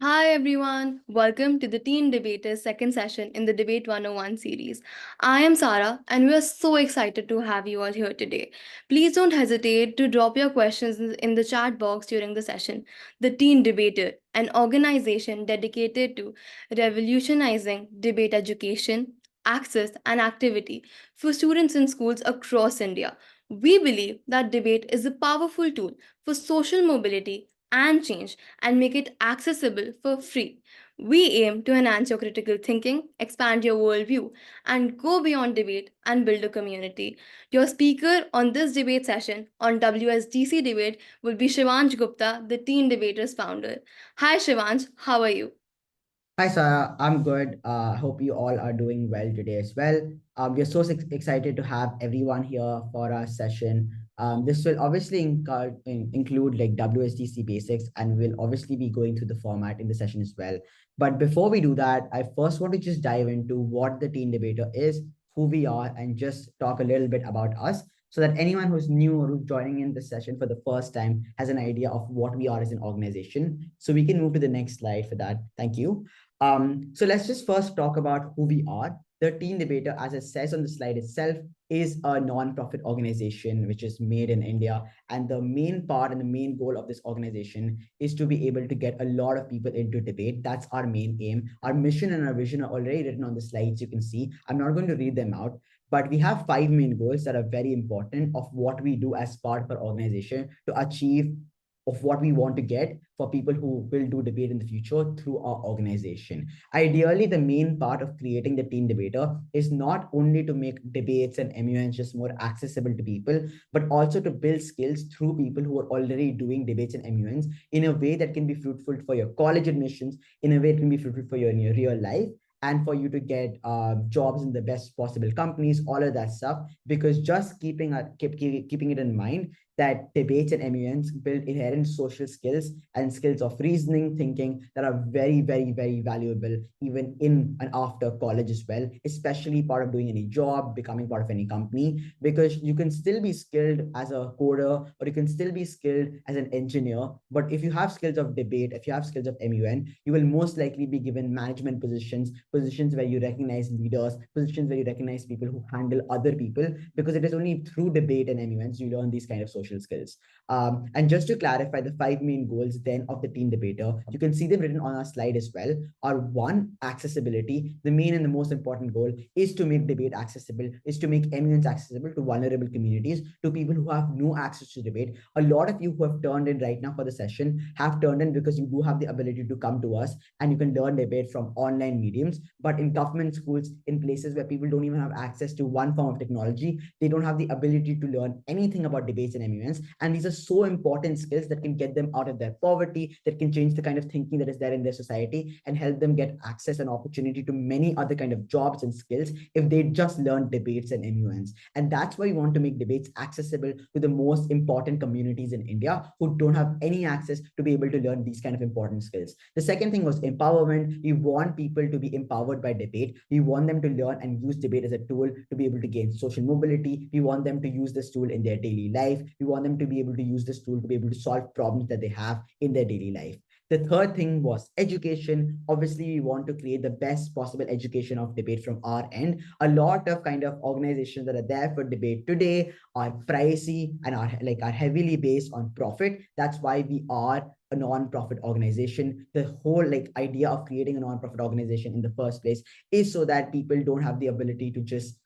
Hi everyone, welcome to the Teen Debaters second session in the Debate 101 series. I am Sarah and we are so excited to have you all here today. Please don't hesitate to drop your questions in the chat box during the session. The Teen Debater, an organization dedicated to revolutionizing debate education, access, and activity for students in schools across India. We believe that debate is a powerful tool for social mobility and change and make it accessible for free. We aim to enhance your critical thinking, expand your worldview, and go beyond debate and build a community. Your speaker on this debate session on WSDC Debate will be Shivansh Gupta, the Teen Debaters founder. Hi Shivansh, how are you? Hi, Sarah. I'm good. Hope you all are doing well today as well. We're so excited to have everyone here for our session. This will obviously include like WSDC basics, and we'll obviously be going through the format in the session as well. But before we do that, I first want to just dive into what the Teen Debater is, who we are, and just talk a little bit about us so that anyone who's new or who's joining in this session for the first time has an idea of what we are as an organization. So we can move to the next slide for that. Thank you. So let's just first talk about who we are. The Teen Debater, as it says on the slide itself, is a non-profit organization which is made in India. And the main part and the main goal of this organization is to be able to get a lot of people into debate. That's our main aim. Our mission and our vision are already written on the slides. You can see. I'm not going to read them out, but we have five main goals that are very important of what we do as part of our organization to achieve of what we want to get for people who will do debate in the future through our organization. Ideally, the main part of creating the Teen Debater is not only to make debates and MUNs just more accessible to people, but also to build skills through people who are already doing debates and MUNs in a way that can be fruitful for your college admissions, in a way it can be fruitful for you in your real life, and for you to get jobs in the best possible companies, all of that stuff. Because just keeping it in mind that debates and MUNs build inherent social skills and skills of reasoning, thinking that are very, very, very valuable even in and after college as well, especially part of doing any job, becoming part of any company, because you can still be skilled as a coder or you can still be skilled as an engineer. But if you have skills of debate, if you have skills of MUN, you will most likely be given management positions, positions where you recognize leaders, positions where you recognize people who handle other people, because it is only through debate and MUNs you learn these kind of social skills. And just to clarify the five main goals then of the Teen Debater, you can see them written on our slide as well, are one, accessibility. The main and the most important goal is to make debate accessible, is to make MUNs accessible to vulnerable communities, to people who have no access to debate. A lot of you who have turned in right now for the session have turned in because you do have the ability to come to us and you can learn debate from online mediums. But in government schools, in places where people don't even have access to one form of technology, they don't have the ability to learn anything about debates and MUNs. And these are so important skills that can get them out of their poverty, that can change the kind of thinking that is there in their society and help them get access and opportunity to many other kind of jobs and skills if they just learn debates and MUNs. And that's why we want to make debates accessible to the most important communities in India who don't have any access to be able to learn these kind of important skills. The second thing was empowerment. We want people to be empowered by debate. We want them to learn and use debate as a tool to be able to gain social mobility. We want them to use this tool in their daily life. We want them to be able to use this tool to be able to solve problems that they have in their daily life. The third thing was education. Obviously, we want to create the best possible education of debate from our end. A lot of kind of organizations that are there for debate today are pricey and are heavily based on profit. That's why we are a non-profit organization. The whole like idea of creating a non-profit organization in the first place is so that people don't have the ability to just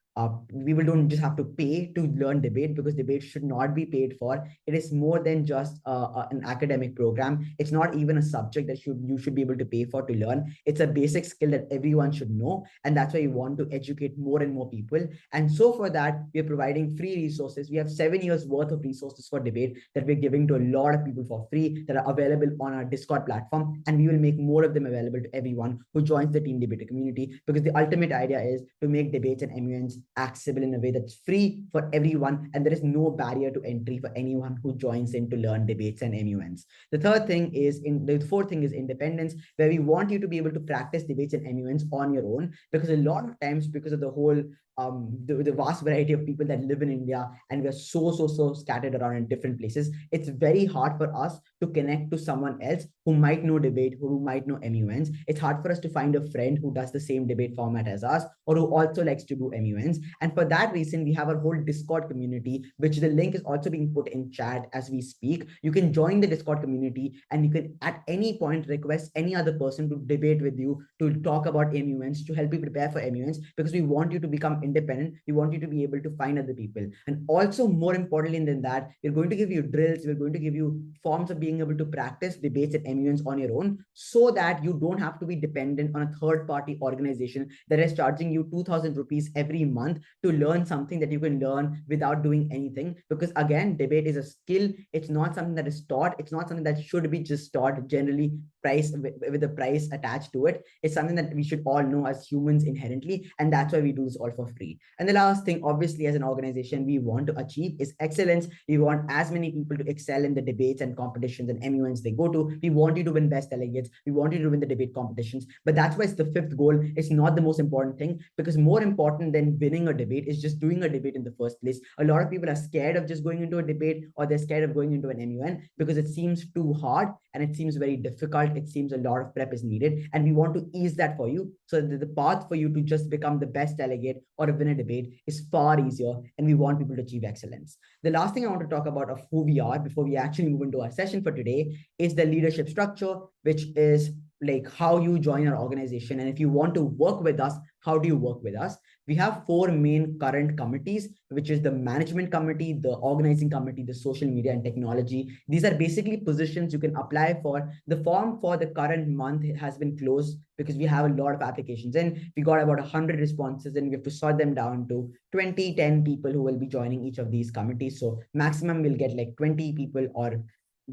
people don't just have to pay to learn debate, because debate should not be paid for. It is more than just an academic program. It's not even a subject that you should be able to pay for to learn. It's a basic skill that everyone should know, and that's why we want to educate more and more people. And so for that, we're providing free resources. We have 7 years worth of resources for debate that we're giving to a lot of people for free that are available on our Discord platform, and we will make more of them available to everyone who joins the Teen Debater community, because the ultimate idea is to make debates and MUNs accessible in a way that's free for everyone, and there is no barrier to entry for anyone who joins in to learn debates and MUNs. The fourth thing is independence, where we want you to be able to practice debates and MUNs on your own, because a lot of times, because of the whole the vast variety of people that live in India, and we are so scattered around in different places. It's very hard for us to connect to someone else who might know debate, who might know MUNs. It's hard for us to find a friend who does the same debate format as us, or who also likes to do MUNs. And for that reason, we have our whole Discord community, which the link is also being put in chat as we speak. You can join the Discord community, and you can at any point request any other person to debate with you, to talk about MUNs, to help you prepare for MUNs, because we want you to become independent. We want you to be able to find other people. And also, more importantly than that, we're going to give you drills, we're going to give you forms of being able to practice debates at MUNs on your own, so that you don't have to be dependent on a third party organization that is charging you 2,000 rupees every month to learn something that you can learn without doing anything. Because again, debate is a skill. It's not something that is taught. It's not something that should be just taught generally price with a price attached to it. It's something that we should all know as humans inherently, and that's why we do this all for free. And the last thing, obviously, as an organization, we want to achieve is excellence. We want as many people to excel in the debates and competitions and MUNs they go to. We want you to win best delegates. We want you to win the debate competitions. But that's why it's the fifth goal. It's not the most important thing, because more important than winning a debate is just doing a debate in the first place. A lot of people are scared of just going into a debate, or they're scared of going into an MUN because it seems too hard and it seems very difficult. It seems a lot of prep is needed. And we want to ease that for you, so that the path for you to just become the best delegate or win a debate is far easier. And we want people to achieve excellence. The last thing I want to talk about of who we are before we actually move into our session for today is the leadership structure, which is like how you join our organization. And if you want to work with us, how do you work with us? We have four main current committees, which is the management committee, the organizing committee, the social media and technology. These are basically positions you can apply for. The form for the current month has been closed because we have a lot of applications, and we got about 100 responses, and we have to sort them down to 10 people who will be joining each of these committees. So maximum we'll get like 20 people, or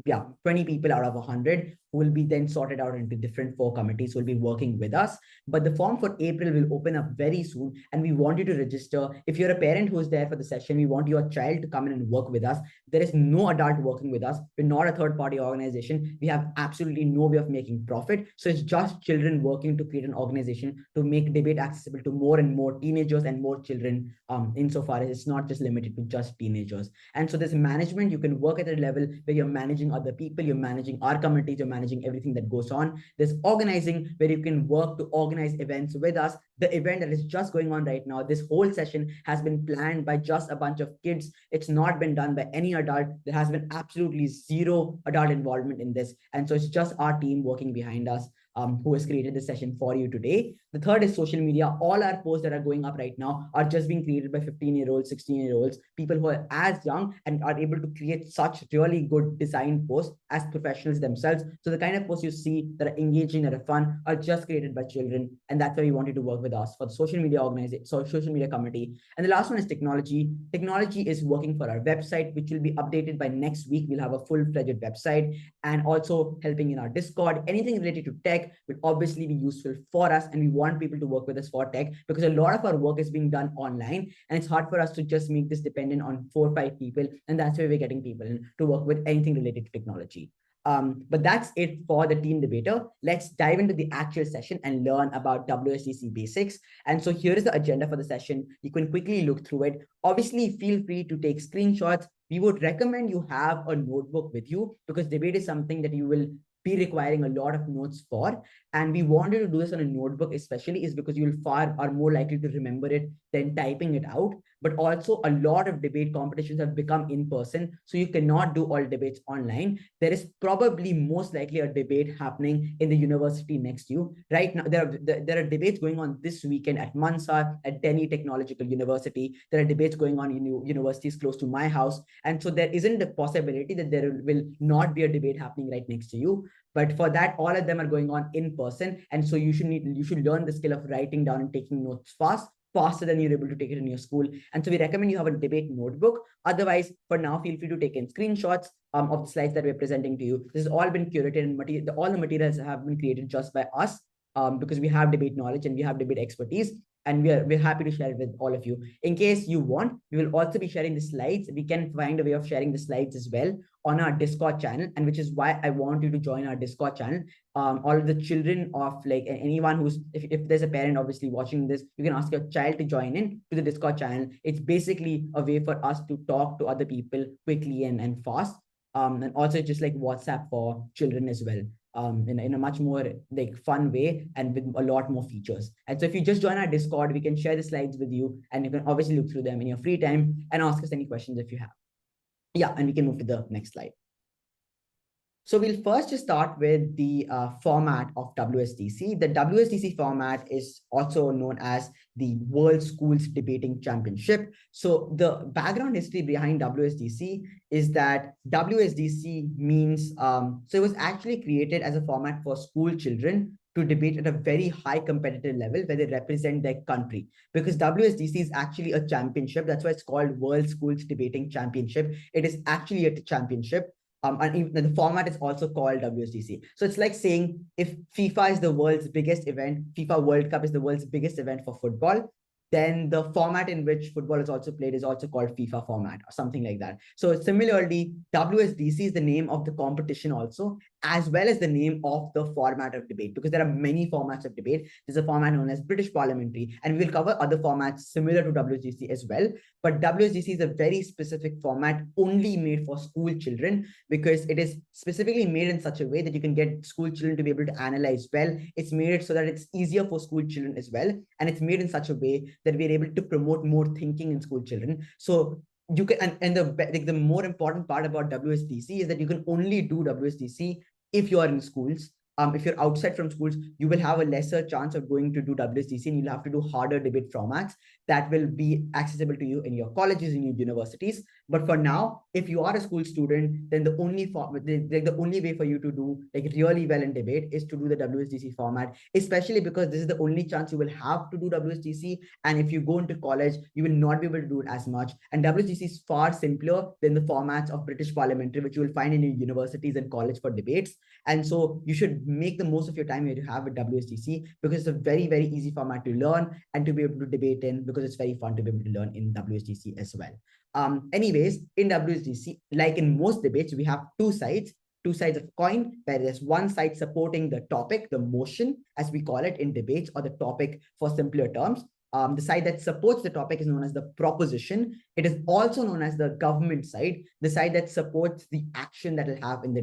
20 people out of 100 who will be then sorted out into different four committees who will be working with us. But the form for April will open up very soon, and we want you to register. If you're a parent who is there for the session, we want your child to come in and work with us. There is no adult working with us. We're not a third party organization. We have absolutely no way of making profit. So it's just children working to create an organization to make debate accessible to more and more teenagers and more children, insofar as it's not just limited to just teenagers. And so there's management. You can work at a level where you're managing other people, you're managing our committees, you're managing everything that goes on. There's organizing, where you can work to organize events with us. The event that is just going on right now, this whole session has been planned by just a bunch of kids. It's not been done by any adult. There has been absolutely zero adult involvement in this. And so it's just our team working behind us, who has created this session for you today. The third is social media. All our posts that are going up right now are just being created by 15-year-olds, 16-year-olds, people who are as young and are able to create such really good design posts as professionals themselves. So the kind of posts you see that are engaging, that are fun, are just created by children. And that's why we wanted to work with us for the social media organization, so social media committee. And the last one is technology. Technology is working for our website, which will be updated by next week. We'll have a full-fledged website, and also helping in our Discord. Anything related to tech will obviously be useful for us, and we want people to work with us for tech, because a lot of our work is being done online, and it's hard for us to just make this dependent on 4 or 5 people. And that's why we're getting people in to work with anything related to technology. But that's it for the team debater. Let's dive into the actual session and learn about WSDC basics. And so here is the agenda for the session. You can quickly look through it. Obviously, feel free to take screenshots. We would recommend you have a notebook with you, because debate is something that you will be requiring a lot of notes for. And we wanted to do this on a notebook, especially is because you'll far are more likely to remember it than typing it out. But also, a lot of debate competitions have become in person, so you cannot do all debates online. There is probably most likely a debate happening in the university next to you right now. There are debates going on this weekend at Mansa, at Delhi Technological University. There are debates going on in universities close to my house, and so there isn't a possibility that there will not be a debate happening right next to you. But for that, all of them are going on in person, and so you should learn the skill of writing down and taking notes faster than you're able to take it in your school. And so we recommend you have a debate notebook. Otherwise, for now, feel free to take in screenshots of the slides that we're presenting to you. This has all been curated, and all the materials have been created just by us, because we have debate knowledge and we have debate expertise. and we're happy to share it with all of you. In case you want, we will also be sharing the slides. We can find a way of sharing the slides as well on our Discord channel, and which is why I want you to join our Discord channel. All the children of like anyone who's, if there's a parent obviously watching this, you can ask your child to join in to the Discord channel. It's basically a way for us to talk to other people quickly and fast. And also just like WhatsApp for children as well, in a much more like fun way and with a lot more features. And so if you just join our Discord, we can share the slides with you, and you can obviously look through them in your free time and ask us any questions if you have. Yeah, and we can move to the next slide. So we'll first just start with the format of WSDC. The WSDC format is also known as the World Schools Debating Championship. So the background history behind WSDC is that WSDC means, so it was actually created as a format for school children to debate at a very high competitive level where they represent their country. Because WSDC is actually a championship. That's why it's called World Schools Debating Championship. It is actually a championship. And even the format is also called WSDC. So it's like saying if FIFA is the world's biggest event, FIFA World Cup is the world's biggest event for football, then the format in which football is also played is also called FIFA format or something like that. So similarly, WSDC is the name of the competition also, as well as the name of the format of debate, because there are many formats of debate. There's a format known as British Parliamentary, and we will cover other formats similar to WSDC as well. But WSDC is a very specific format only made for school children, because it is specifically made in such a way that you can get school children to be able to analyze well. It's made it so that it's easier for school children as well. And it's made in such a way that we're able to promote more thinking in school children. So you can, and the more important part about WSDC is that you can only do WSDC if you are in schools. If you're outside from schools, you will have a lesser chance of going to do WSDC, and you'll have to do harder debate formats that will be accessible to you in your colleges, in your universities. But for now, if you are a school student, then the only way for you to do like really well in debate is to do the WSDC format, especially because this is the only chance you will have to do WSDC. And if you go into college, you will not be able to do it as much. And WSDC is far simpler than the formats of British Parliamentary, which you will find in your universities and college for debates. And so you should make the most of your time you have with WSDC, because it's a very, very easy format to learn and to be able to debate in, because it's very fun to be able to learn in WSDC as well. Anyways, in WSDC, like in most debates, we have two sides of a coin, where there's one side supporting the topic, the motion, as we call it in debates, or the topic for simpler terms. The side that supports the topic is known as the proposition. It is also known as the government side, the side that supports the action that will happen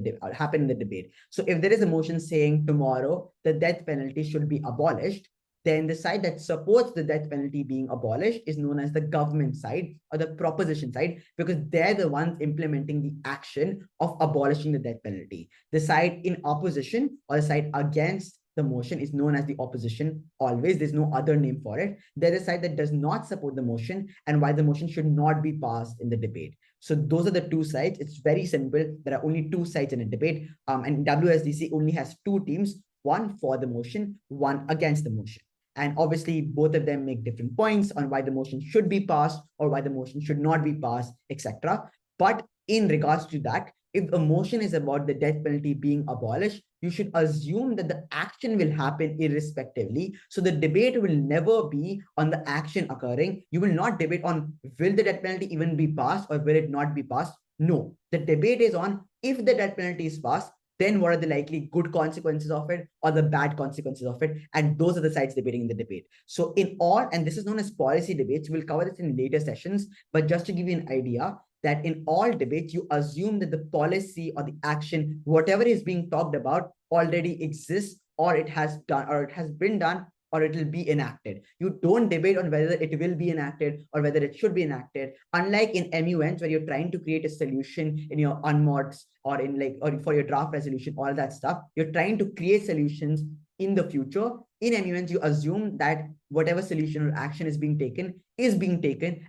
in the debate. So if there is a motion saying tomorrow the death penalty should be abolished, then the side that supports the death penalty being abolished is known as the government side or the proposition side, because they're the ones implementing the action of abolishing the death penalty. The side in opposition or the side against the motion is known as the opposition always. There's no other name for it. There is a side that does not support the motion and why the motion should not be passed in the debate. So those are the two sides. It's very simple. There are only two sides in a debate. And WSDC only has two teams, one for the motion, one against the motion. And obviously, both of them make different points on why the motion should be passed or why the motion should not be passed, etc. But in regards to that, if a motion is about the death penalty being abolished, you should assume that the action will happen irrespectively. So the debate will never be on the action occurring. You will not debate on will the death penalty even be passed or will it not be passed. No, the debate is on if the death penalty is passed, then what are the likely good consequences of it or the bad consequences of it? And those are the sides debating in the debate. So in all, and this is known as policy debates, we'll cover this in later sessions, but just to give you an idea, that in all debates, you assume that the policy or the action, whatever is being talked about, already exists, or it has done, or it has been done, or it will be enacted. You don't debate on whether it will be enacted or whether it should be enacted. Unlike in MUNs, where you're trying to create a solution in your unmods or in like, or for your draft resolution, all that stuff, you're trying to create solutions in the future. In MUNs, you assume that whatever solution or action is being taken,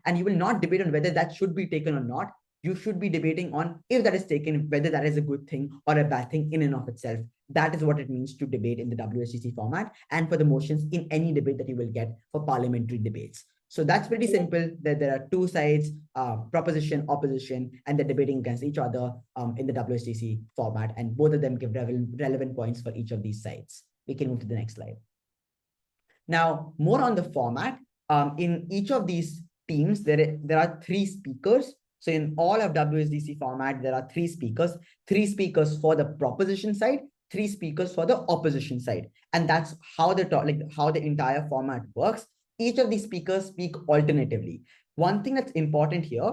and you will not debate on whether that should be taken or not. You should be debating on if that is taken, whether that is a good thing or a bad thing in and of itself. That is what it means to debate in the WSDC format and for the motions in any debate that you will get for parliamentary debates. So that's pretty simple, that there are two sides, proposition, opposition, and they're debating against each other in the WSDC format, and both of them give relevant points for each of these sides. We can move to the next slide. Now, more on the format. In each of these teams, there are three speakers. So in all of WSDC format, there are three speakers for the proposition side, three speakers for the opposition side. And that's how how the entire format works. Each of these speakers speak alternatively. One thing that's important here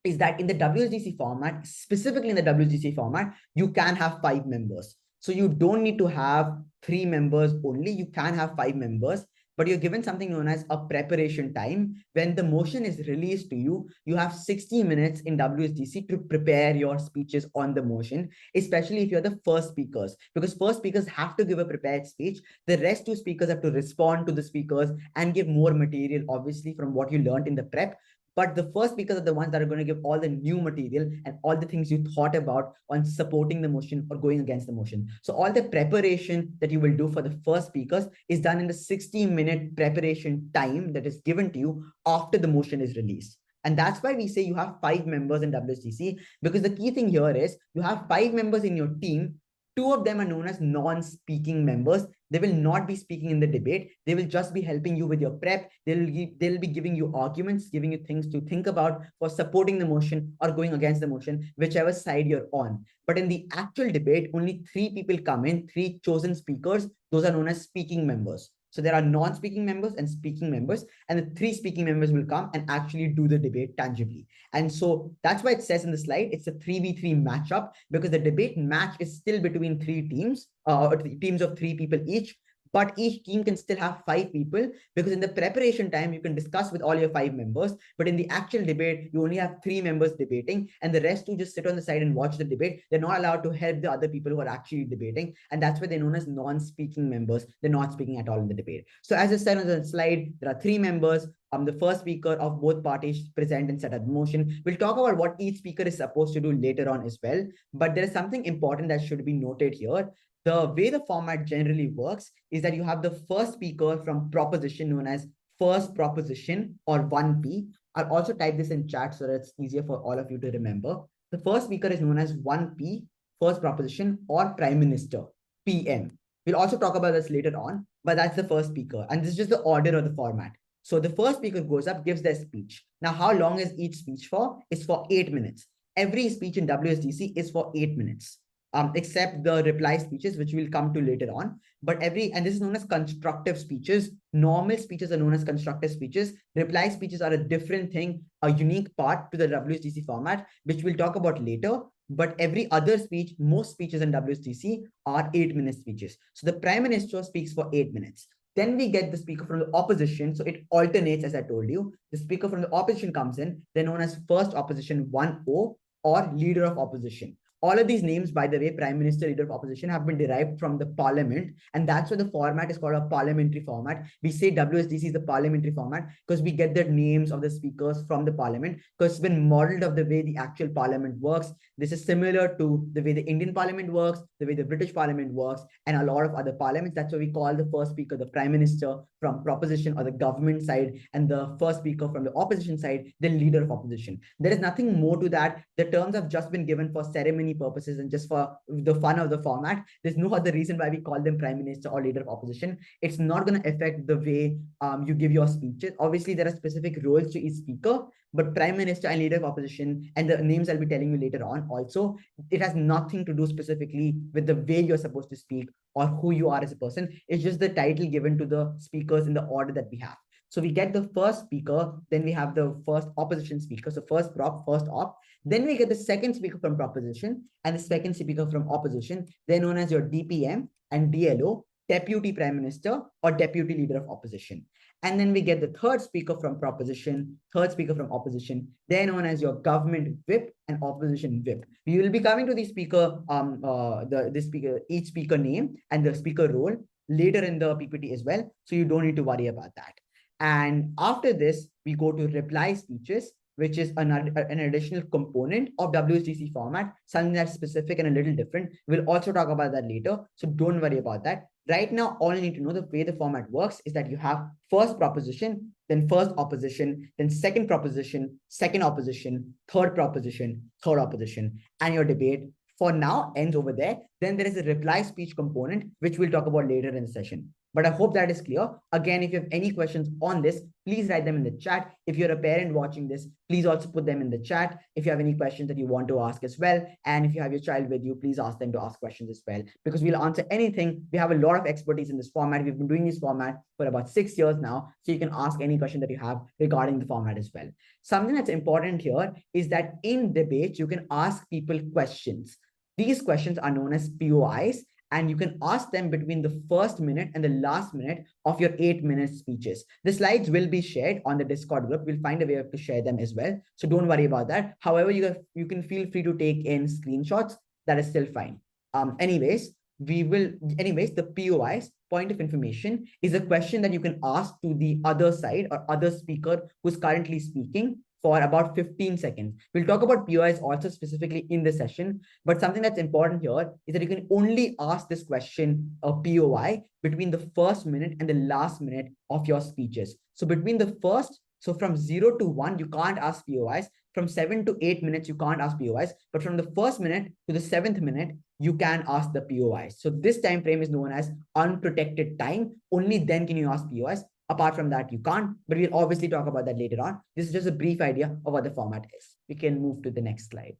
is that in the WSDC format, specifically in the WSDC format, you can have 5 members. So you don't need to have 3 members only. You can have 5 members, but you're given something known as a preparation time. When the motion is released to you, you have 60 minutes in WSDC to prepare your speeches on the motion, especially if you're the first speakers, because first speakers have to give a prepared speech. The rest two speakers have to respond to the speakers and give more material, obviously, from what you learned in the prep. But the first speakers are the ones that are going to give all the new material and all the things you thought about on supporting the motion or going against the motion. So all the preparation that you will do for the first speakers is done in the 60-minute preparation time that is given to you after the motion is released. And that's why we say you have 5 members in WSDC, because the key thing here is you have 5 members in your team. 2 of them are known as non-speaking members. They will not be speaking in the debate. They will just be helping you with your prep. They'll be giving you arguments, giving you things to think about for supporting the motion or going against the motion, whichever side you're on. But in the actual debate, only 3 people come in, 3 chosen speakers. Those are known as speaking members. So there are non-speaking members and speaking members, and the 3 speaking members will come and actually do the debate tangibly. And so that's why it says in the slide, it's a 3v3 matchup, because the debate match is still between 3 teams, teams of 3 people each. But each team can still have 5 people, because in the preparation time, you can discuss with all your 5 members. But in the actual debate, you only have 3 members debating, and the rest who just sit on the side and watch the debate. They're not allowed to help the other people who are actually debating. And that's why they're known as non-speaking members. They're not speaking at all in the debate. So as I said on the slide, there are 3 members. The first speaker of both parties present and set up the motion. We'll talk about what each speaker is supposed to do later on as well. But there is something important that should be noted here. The way the format generally works is that you have the first speaker from proposition, known as first proposition or 1P. I'll also type this in chat so that it's easier for all of you to remember. The first speaker is known as 1P, first proposition, or prime minister, PM. We'll also talk about this later on, but that's the first speaker. And this is just the order of the format. So the first speaker goes up, gives their speech. Now, how long is each speech for? It's for 8 minutes. Every speech in WSDC is for 8 minutes. Except the reply speeches, which we'll come to later on. But and this is known as constructive speeches. Normal speeches are known as constructive speeches. Reply speeches are a different thing, a unique part to the WSDC format, which we'll talk about later. But every other speech, most speeches in WSDC are 8-minute speeches. So the Prime Minister speaks for 8 minutes. Then we get the speaker from the opposition. So it alternates, as I told you. The speaker from the opposition comes in. They're known as first opposition 1O, or leader of opposition. All of these names, by the way, Prime Minister, Leader of Opposition, have been derived from the Parliament. And that's why the format is called a parliamentary format. We say WSDC is the parliamentary format because we get the names of the speakers from the Parliament, because it's been modeled of the way the actual Parliament works. This is similar to the way the Indian Parliament works, the way the British Parliament works, and a lot of other parliaments. That's why we call the first speaker the Prime Minister from proposition or the government side, and the first speaker from the opposition side, the Leader of Opposition. There is nothing more to that. The terms have just been given for ceremony purposes and just for the fun of the format. There's no other reason why we call them Prime Minister or Leader of Opposition. It's not going to affect the way you give your speeches. Obviously, there are specific roles to each speaker, but Prime Minister and Leader of Opposition, and the names I'll be telling you later on also, it has nothing to do specifically with the way you're supposed to speak or who you are as a person. It's just the title given to the speakers in the order that we have. So we get the first speaker, then we have the first opposition speaker. So first prop, first op. Then we get the second speaker from proposition and the second speaker from opposition. They're known as your DPM and DLO, Deputy Prime Minister or Deputy Leader of Opposition. And then we get the third speaker from proposition, third speaker from opposition. They're known as your government whip and opposition whip. We will be coming to the speaker, each speaker name and the speaker role later in the PPT as well. So you don't need to worry about that. And after this, we go to reply speeches, which is an additional component of WSDC format, something that's specific and a little different. We'll also talk about that later, so don't worry about that. Right now, all you need to know, the way the format works is that you have first proposition, then first opposition, then second proposition, second opposition, third proposition, third opposition, and your debate for now ends over there. Then there is a reply speech component, which we'll talk about later in the session. But I hope that is clear. Again, if you have any questions on this, please write them in the chat. If you're a parent watching this, please also put them in the chat if you have any questions that you want to ask as well. And if you have your child with you, please ask them to ask questions as well, because we'll answer anything. We have a lot of expertise in this format. We've been doing this format for about 6 years now, so you can ask any question that you have regarding the format as well. Something that's important here is that in debates, you can ask people questions. These questions are known as POIs, and you can ask them between the first minute and the last minute of your 8-minute speeches. The slides will be shared on the Discord group. We'll find a way to share them as well, so don't worry about that. However, you can feel free to take in screenshots. That is still fine. Anyways, the POIs, point of information, is a question that you can ask to the other side or other speaker who's currently speaking for about 15 seconds. We'll talk about POIs also specifically in the session, but something that's important here is that you can only ask this question, a POI, between the first minute and the last minute of your speeches. So from 0 to 1, you can't ask POIs. From 7 to 8 minutes, you can't ask POIs, but from the first minute to the 7th minute, you can ask the POIs. So this time frame is known as unprotected time. Only then can you ask POIs. Apart from that, you can't, but we'll obviously talk about that later on. This is just a brief idea of what the format is. We can move to the next slide.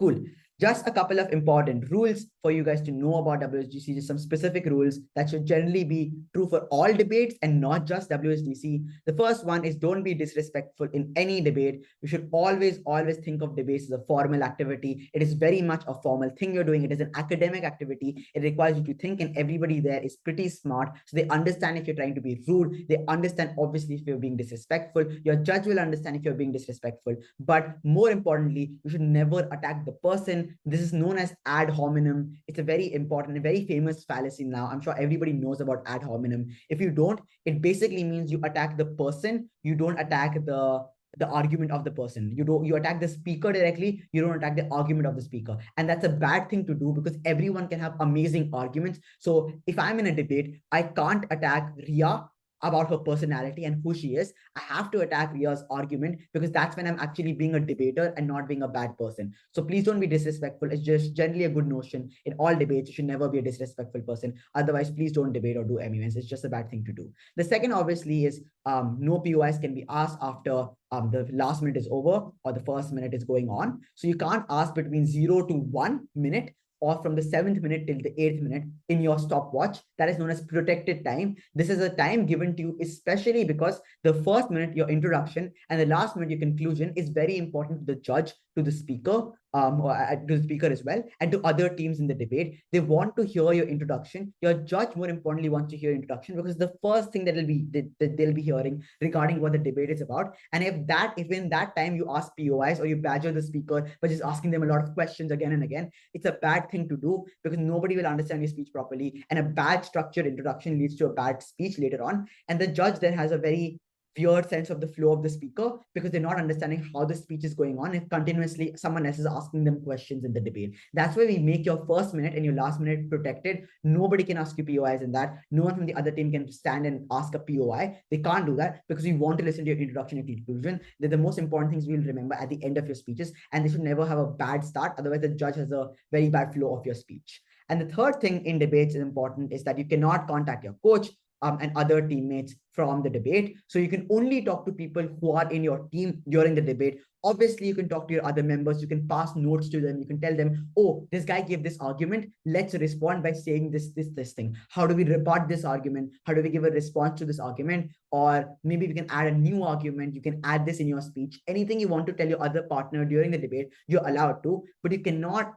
Cool. Just a couple of important rules for you guys to know about WSDC, just some specific rules that should generally be true for all debates and not just WSDC. The first one is don't be disrespectful in any debate. You should always think of debates as a formal activity. It is very much a formal thing you're doing. It is an academic activity. It requires you to think, and everybody there is pretty smart. So they understand if you're trying to be rude. They understand, obviously, if you're being disrespectful. Your judge will understand if you're being disrespectful. But more importantly, you should never attack the person. This is known as ad hominem. It's a very important, a very famous fallacy now. I'm sure everybody knows about ad hominem. If you don't, it basically means you attack the person. You don't attack the argument of the person. You attack the speaker directly. You don't attack the argument of the speaker. And that's a bad thing to do, because everyone can have amazing arguments. So if I'm in a debate, I can't attack Ria about her personality and who she is. I have to attack Ria's argument, because that's when I'm actually being a debater and not being a bad person. So please don't be disrespectful. It's just generally a good notion. In all debates, you should never be a disrespectful person. Otherwise, please don't debate or do amendments. It's just a bad thing to do. The second, obviously, is no POIs can be asked after the last minute is over or the first minute is going on. So you can't ask between 0 to 1 minute, or from the 7th minute till the 8th minute in your stopwatch. That is known as protected time. This is a time given to you, especially because the first minute, your introduction, and the last minute, your conclusion, is very important to the judge, to the speaker, to the speaker as well, and to other teams in the debate. They want to hear your introduction. Your judge, more importantly, wants to hear introduction, because the first thing that they'll be hearing regarding what the debate is about. And if in that time you ask POIs or you badger the speaker by just asking them a lot of questions again and again, it's a bad thing to do, because nobody will understand your speech properly, and a bad structured introduction leads to a bad speech later on. And the judge then has a very weird sense of the flow of the speaker, because they're not understanding how the speech is going on if continuously someone else is asking them questions in the debate. That's why we make your first minute and your last minute protected. Nobody can ask you POIs in that. No one from the other team can stand and ask a POI. They can't do that, because we want to listen to your introduction and conclusion. They're the most important things we'll remember at the end of your speeches, and they should never have a bad start. Otherwise, the judge has a very bad flow of your speech. And the third thing in debates is important is that you cannot contact your coach and other teammates from the debate. So you can only talk to people who are in your team during the debate. Obviously, you can talk to your other members. You can pass notes to them. You can tell them, oh, this guy gave this argument. Let's respond by saying this thing. How do we rebut this argument? How do we give a response to this argument? Or maybe we can add a new argument. You can add this in your speech. Anything you want to tell your other partner during the debate, you're allowed to, but you cannot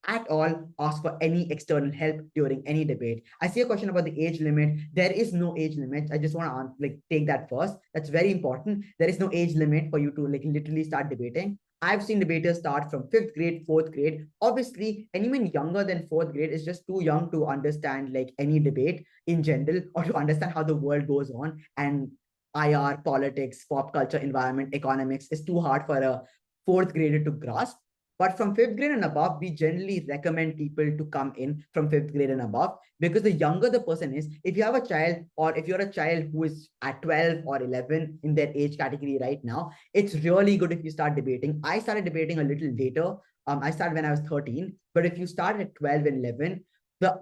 at all ask for any external help during any debate. I see a question about the age limit. There is no age limit. I just want to take that first. That's very important. There is no age limit for you to literally start debating. I've seen debaters start from 5th grade, 4th grade. Obviously, anyone younger than 4th grade is just too young to understand any debate in general, or to understand how the world goes on. And IR, politics, pop culture, environment, economics is too hard for a 4th grader to grasp. But from 5th grade and above, we generally recommend people to come in from 5th grade and above, because the younger the person is, if you have a child, or if you're a child who is at 12 or 11 in their age category right now, it's really good if you start debating. I started debating a little later. I started when I was 13, but if you start at 12 and 11, the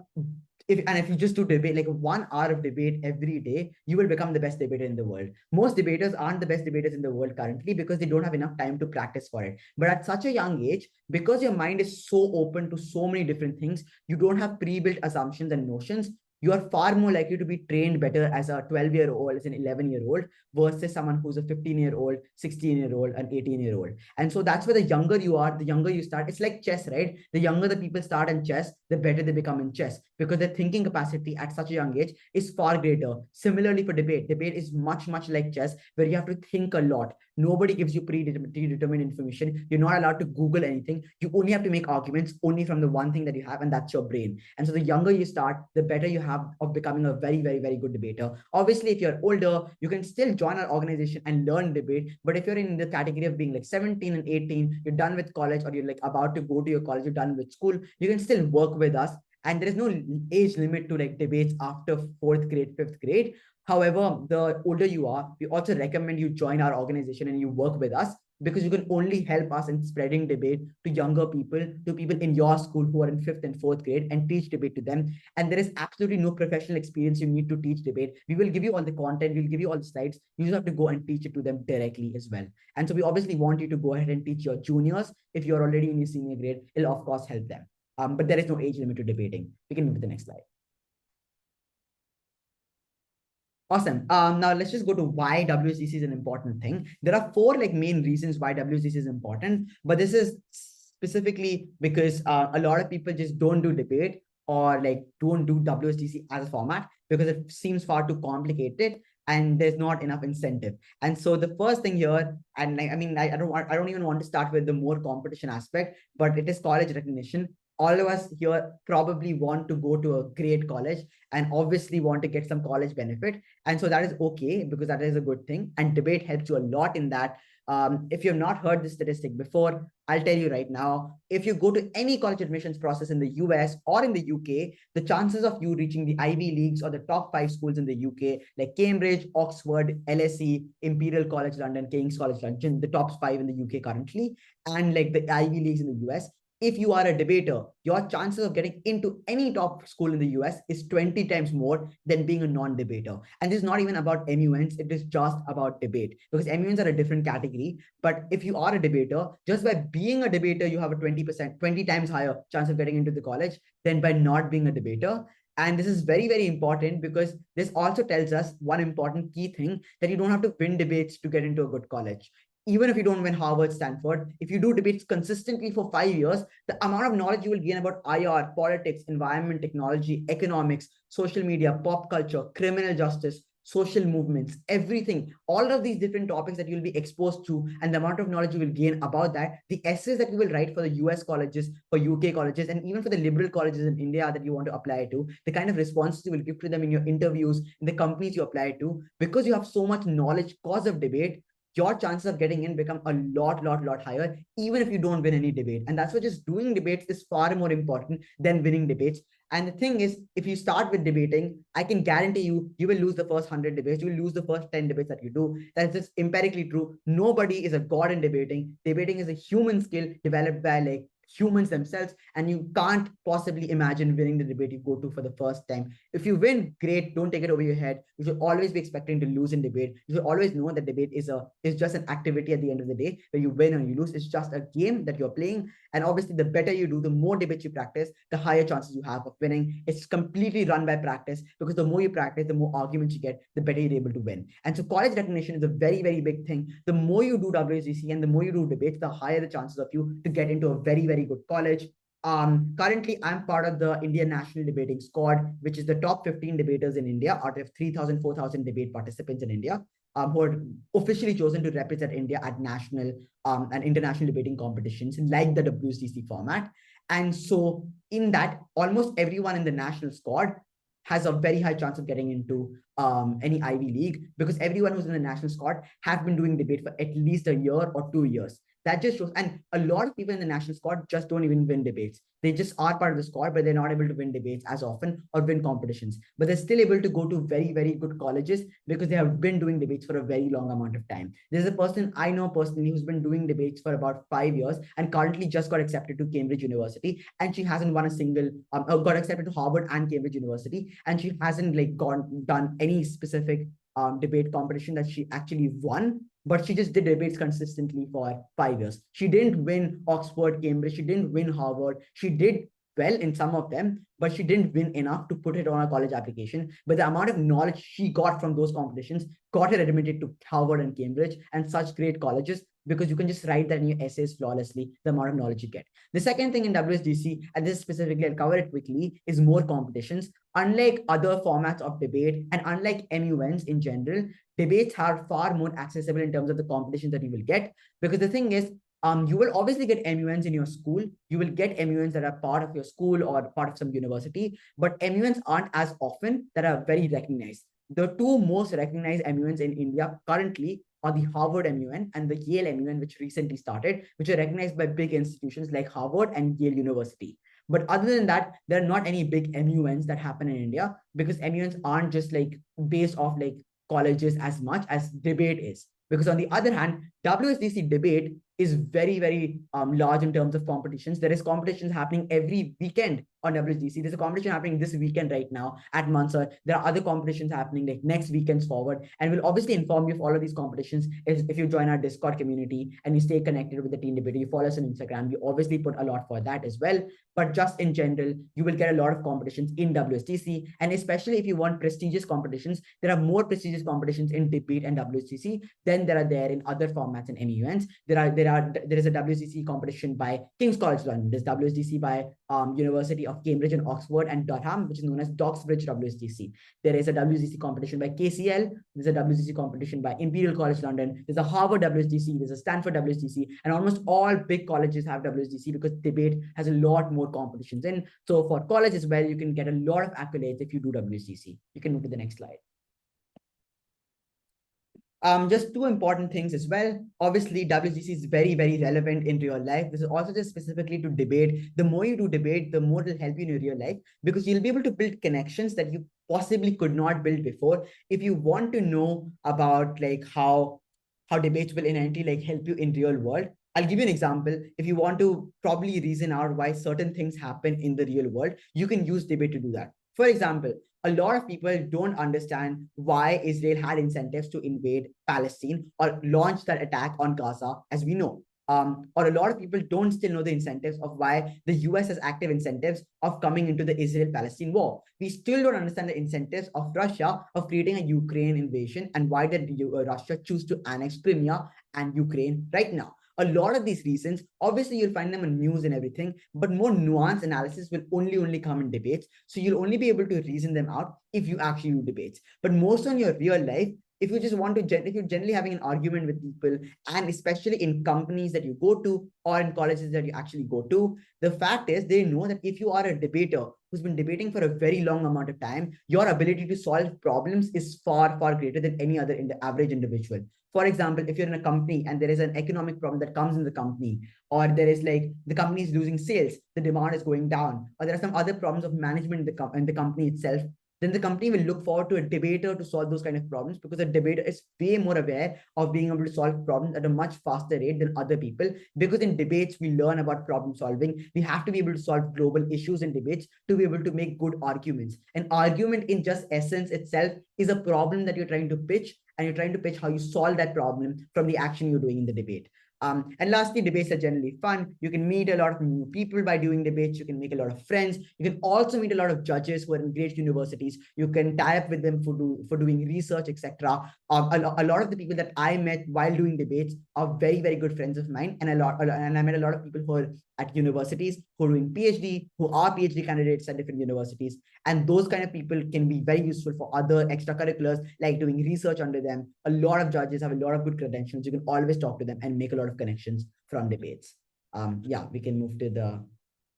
if you just do debate, like 1 hour of debate every day, you will become the best debater in the world. Most debaters aren't the best debaters in the world currently because they don't have enough time to practice for it. But at such a young age, because your mind is so open to so many different things, you don't have pre-built assumptions and notions. You are far more likely to be trained better as a 12-year-old, as an 11-year-old, versus someone who's a 15-year-old, 16-year-old, an 18-year-old. And so that's where the younger you are, the younger you start. It's like chess, right? The younger the people start in chess, the better they become in chess, because their thinking capacity at such a young age is far greater. Similarly, for debate is much, much like chess, where you have to think a lot. Nobody gives you predetermined information. You're not allowed to Google anything. You only have to make arguments only from the one thing that you have, and that's your brain. And so the younger you start, the better you have of becoming a very, very, very good debater. Obviously, if you're older, you can still join our organization and learn debate. But if you're in the category of being like 17 and 18, you're done with college, or you're like about to go to your college, you're done with school, you can still work with us. And there is no age limit to like debates after fourth grade, fifth grade. However, the older you are, we also recommend you join our organization and you work with us, because you can only help us in spreading debate to younger people, to people in your school who are in fifth and fourth grade, and teach debate to them. And there is absolutely no professional experience you need to teach debate. We will give you all the content, we'll give you all the slides. You just have to go and teach it to them directly as well. And so we obviously want you to go ahead and teach your juniors. If you're already in your senior grade, it'll of course help them. But there is no age limit to debating. We can move to the next slide. Awesome. Now let's just go to why WSDC is an important thing. There are four like main reasons why WSDC is important, but this is specifically because a lot of people just don't do debate, or like don't do WSDC as a format because it seems far too complicated and there's not enough incentive. And so the first thing here, and like, I don't even want to start with the more competition aspect, but it is college recognition. All of us here probably want to go to a great college and obviously want to get some college benefit. And so that is okay, because that is a good thing. And debate helps you a lot in that. If you have not heard this statistic before, I'll tell you right now, if you go to any college admissions process in the US or in the UK, the chances of you reaching the Ivy Leagues or the top 5 schools in the UK, like Cambridge, Oxford, LSE, Imperial College London, King's College London, the top 5 in the UK currently, and like the Ivy Leagues in the US, if you are a debater, your chances of getting into any top school in the US is 20 times more than being a non-debater. And this is not even about MUNs, it is just about debate, because MUNs are a different category. But if you are a debater, just by being a debater, you have a 20%, 20 times higher chance of getting into the college than by not being a debater. And this is very, very important, because this also tells us one important key thing, that you don't have to win debates to get into a good college. Even if you don't win Harvard, Stanford, if you do debates consistently for 5 years, the amount of knowledge you will gain about IR, politics, environment, technology, economics, social media, pop culture, criminal justice, social movements, everything, all of these different topics that you'll be exposed to, and the amount of knowledge you will gain about that, the essays that you will write for the US colleges, for UK colleges, and even for the liberal colleges in India that you want to apply to, the kind of responses you will give to them in your interviews, in the companies you apply to, because you have so much knowledge cause of debate, your chances of getting in become a lot higher, even if you don't win any debate. And that's why just doing debates is far more important than winning debates. And the thing is, if you start with debating, I can guarantee you, you will lose the first 100 debates. You will lose the first 10 debates that you do. That's just empirically true. Nobody is a god in debating. Debating is a human skill developed by like humans themselves, and you can't possibly imagine winning the debate you go to for the first time. If you win, great, don't take it over your head. You should always be expecting to lose in debate. You should always know that debate is just an activity at the end of the day, where you win or you lose. It's just a game that you're playing. And obviously, the better you do, the more debates you practice, the higher chances you have of winning. It's completely run by practice, because the more you practice, the more arguments you get, the better you're able to win. And so college recognition is a very, very big thing. The more you do WSDC and the more you do debates, the higher the chances of you to get into a very, very good college. Currently, I'm part of the Indian National Debating Squad, which is the top 15 debaters in India out of 3,000, 4,000 debate participants in India, who are officially chosen to represent India at national and international debating competitions like the WSDC format. And so in that, almost everyone in the national squad has a very high chance of getting into any Ivy League, because everyone who's in the national squad have been doing debate for at least a year or 2 years. That just shows, and a lot of people in the national squad just don't even win debates. They just are part of the squad, but they're not able to win debates as often or win competitions. But they're still able to go to very, very good colleges because they have been doing debates for a very long amount of time. There's a person I know personally who's been doing debates for about 5 years and currently just got accepted to Cambridge University, and she hasn't won a single, got accepted to Harvard and Cambridge University, and she hasn't like gone done any specific debate competition that she actually won, but she just did debates consistently for 5 years. She didn't win Oxford, Cambridge, she didn't win Harvard. She did well in some of them, but she didn't win enough to put it on a college application. But the amount of knowledge she got from those competitions got her admitted to Harvard and Cambridge and such great colleges, because you can just write that in your essays flawlessly, the amount of knowledge you get. The second thing in WSDC, and this specifically, I'll cover it quickly, is more competitions. Unlike other formats of debate and unlike MUNs in general, debates are far more accessible in terms of the competitions that you will get. Because the thing is, you will obviously get MUNs in your school. You will get MUNs that are part of your school or part of some university, but MUNs aren't as often that are very recognized. The two most recognized MUNs in India currently are the Harvard MUN and the Yale MUN, which recently started, which are recognized by big institutions like Harvard and Yale University. But other than that, there are not any big MUNs that happen in India, because MUNs aren't just like based off like colleges as much as debate is. Because on the other hand, WSDC debate is very, very large in terms of competitions. There is competitions happening every weekend on WSDC. There's a competition happening this weekend right now at Mansard. There are other competitions happening like next weekends forward. And we'll obviously inform you of all of these competitions if you join our Discord community and you stay connected with the Teen Debater. You follow us on Instagram. We obviously put a lot for that as well. But just in general, you will get a lot of competitions in WSDC. And especially if you want prestigious competitions, there are more prestigious competitions in debate and WSDC than there are there in other formats and MUNs. There is a WSDC competition by King's College London. There's WSDC by University of Cambridge and Oxford and Durham, which is known as Doxbridge WSDC. There is a WSDC competition by KCL. There's a WSDC competition by Imperial College London. There's a Harvard WSDC. There's a Stanford WSDC, and almost all big colleges have WSDC because debate has a lot more competitions. And so for college as well, you can get a lot of accolades if you do WSDC. You can move to the next slide. Just two important things as well. Obviously, WSDC is very, very relevant in real life. This is also just specifically to debate. The more you do debate, the more it will help you in your real life, because you'll be able to build connections that you possibly could not build before. If you want to know about like how debates will inherently like help you in real world, I'll give you an example. If you want to probably reason out why certain things happen in the real world, you can use debate to do that. For example, a lot of people don't understand why Israel had incentives to invade Palestine or launch that attack on Gaza, as we know. Or a lot of people don't still know the incentives of why the US has active incentives of coming into the Israel-Palestine war. We still don't understand the incentives of Russia of creating a Ukraine invasion and why did Russia choose to annex Crimea and Ukraine right now. A lot of these reasons, obviously you'll find them in news and everything, but more nuanced analysis will only come in debates. So you'll only be able to reason them out if you actually do debates. But most on your real life, if you just want to, if you're generally having an argument with people, and especially in companies that you go to or in colleges that you actually go to, the fact is they know that if you are a debater who's been debating for a very long amount of time, your ability to solve problems is far, far greater than any other in the average individual. For example, if you're in a company and there is an economic problem that comes in the company, or there is like the company is losing sales, the demand is going down, or there are some other problems of management in the company itself, then the company will look forward to a debater to solve those kind of problems, because a debater is way more aware of being able to solve problems at a much faster rate than other people. Because in debates, we learn about problem solving. We have to be able to solve global issues in debates to be able to make good arguments. An argument in just essence itself is a problem that you're trying to pitch, and you're trying to pitch how you solve that problem from the action you're doing in the debate. And lastly, debates are generally fun. You can meet a lot of new people by doing debates. You can make a lot of friends. You can also meet a lot of judges who are in great universities. You can tie up with them for doing research, etc. A lot of the people that I met while doing debates are very, very good friends of mine. And I met a lot of people who are at universities, who are doing PhD, who are PhD candidates at different universities. And those kind of people can be very useful for other extracurriculars, like doing research under them. A lot of judges have a lot of good credentials. You can always talk to them and make a lot of connections from debates. Yeah, we can move to the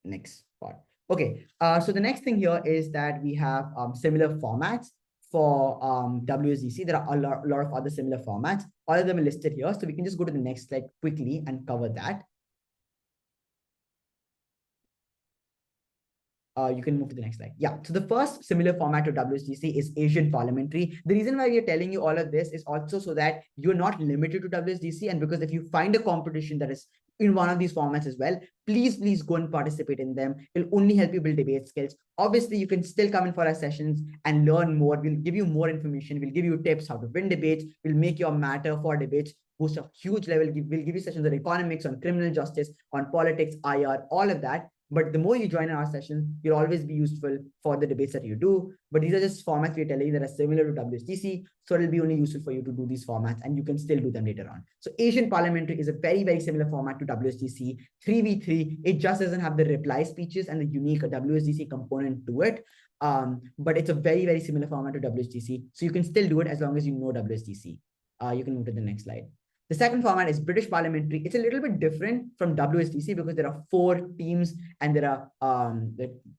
next part. Okay, so the next thing here is that we have similar formats for WSDC. There are a lot of other similar formats. All of them are listed here. So we can just go to the next slide quickly and cover that. You can move to the next slide. Yeah. So the first similar format to WSDC is Asian Parliamentary. The reason why we are telling you all of this is also so that you're not limited to WSDC. And because if you find a competition that is in one of these formats as well, please go and participate in them. It'll only help you build debate skills. Obviously, you can still come in for our sessions and learn more. We'll give you more information. We'll give you tips how to win debates. We'll make your matter for debates boost a huge level. We'll give you sessions on economics, on criminal justice, on politics, IR, all of that. But the more you join our session, you'll always be useful for the debates that you do. But these are just formats we're telling you that are similar to WSDC. So it'll be only useful for you to do these formats and you can still do them later on. So Asian Parliamentary is a very similar format to WSDC. 3v3, it just doesn't have the reply speeches and the unique WSDC component to it. But it's a very similar format to WSDC. So you can still do it as long as you know WSDC. You can move to the next slide. The second format is British Parliamentary. It's a little bit different from WSDC because there are 4 teams and there are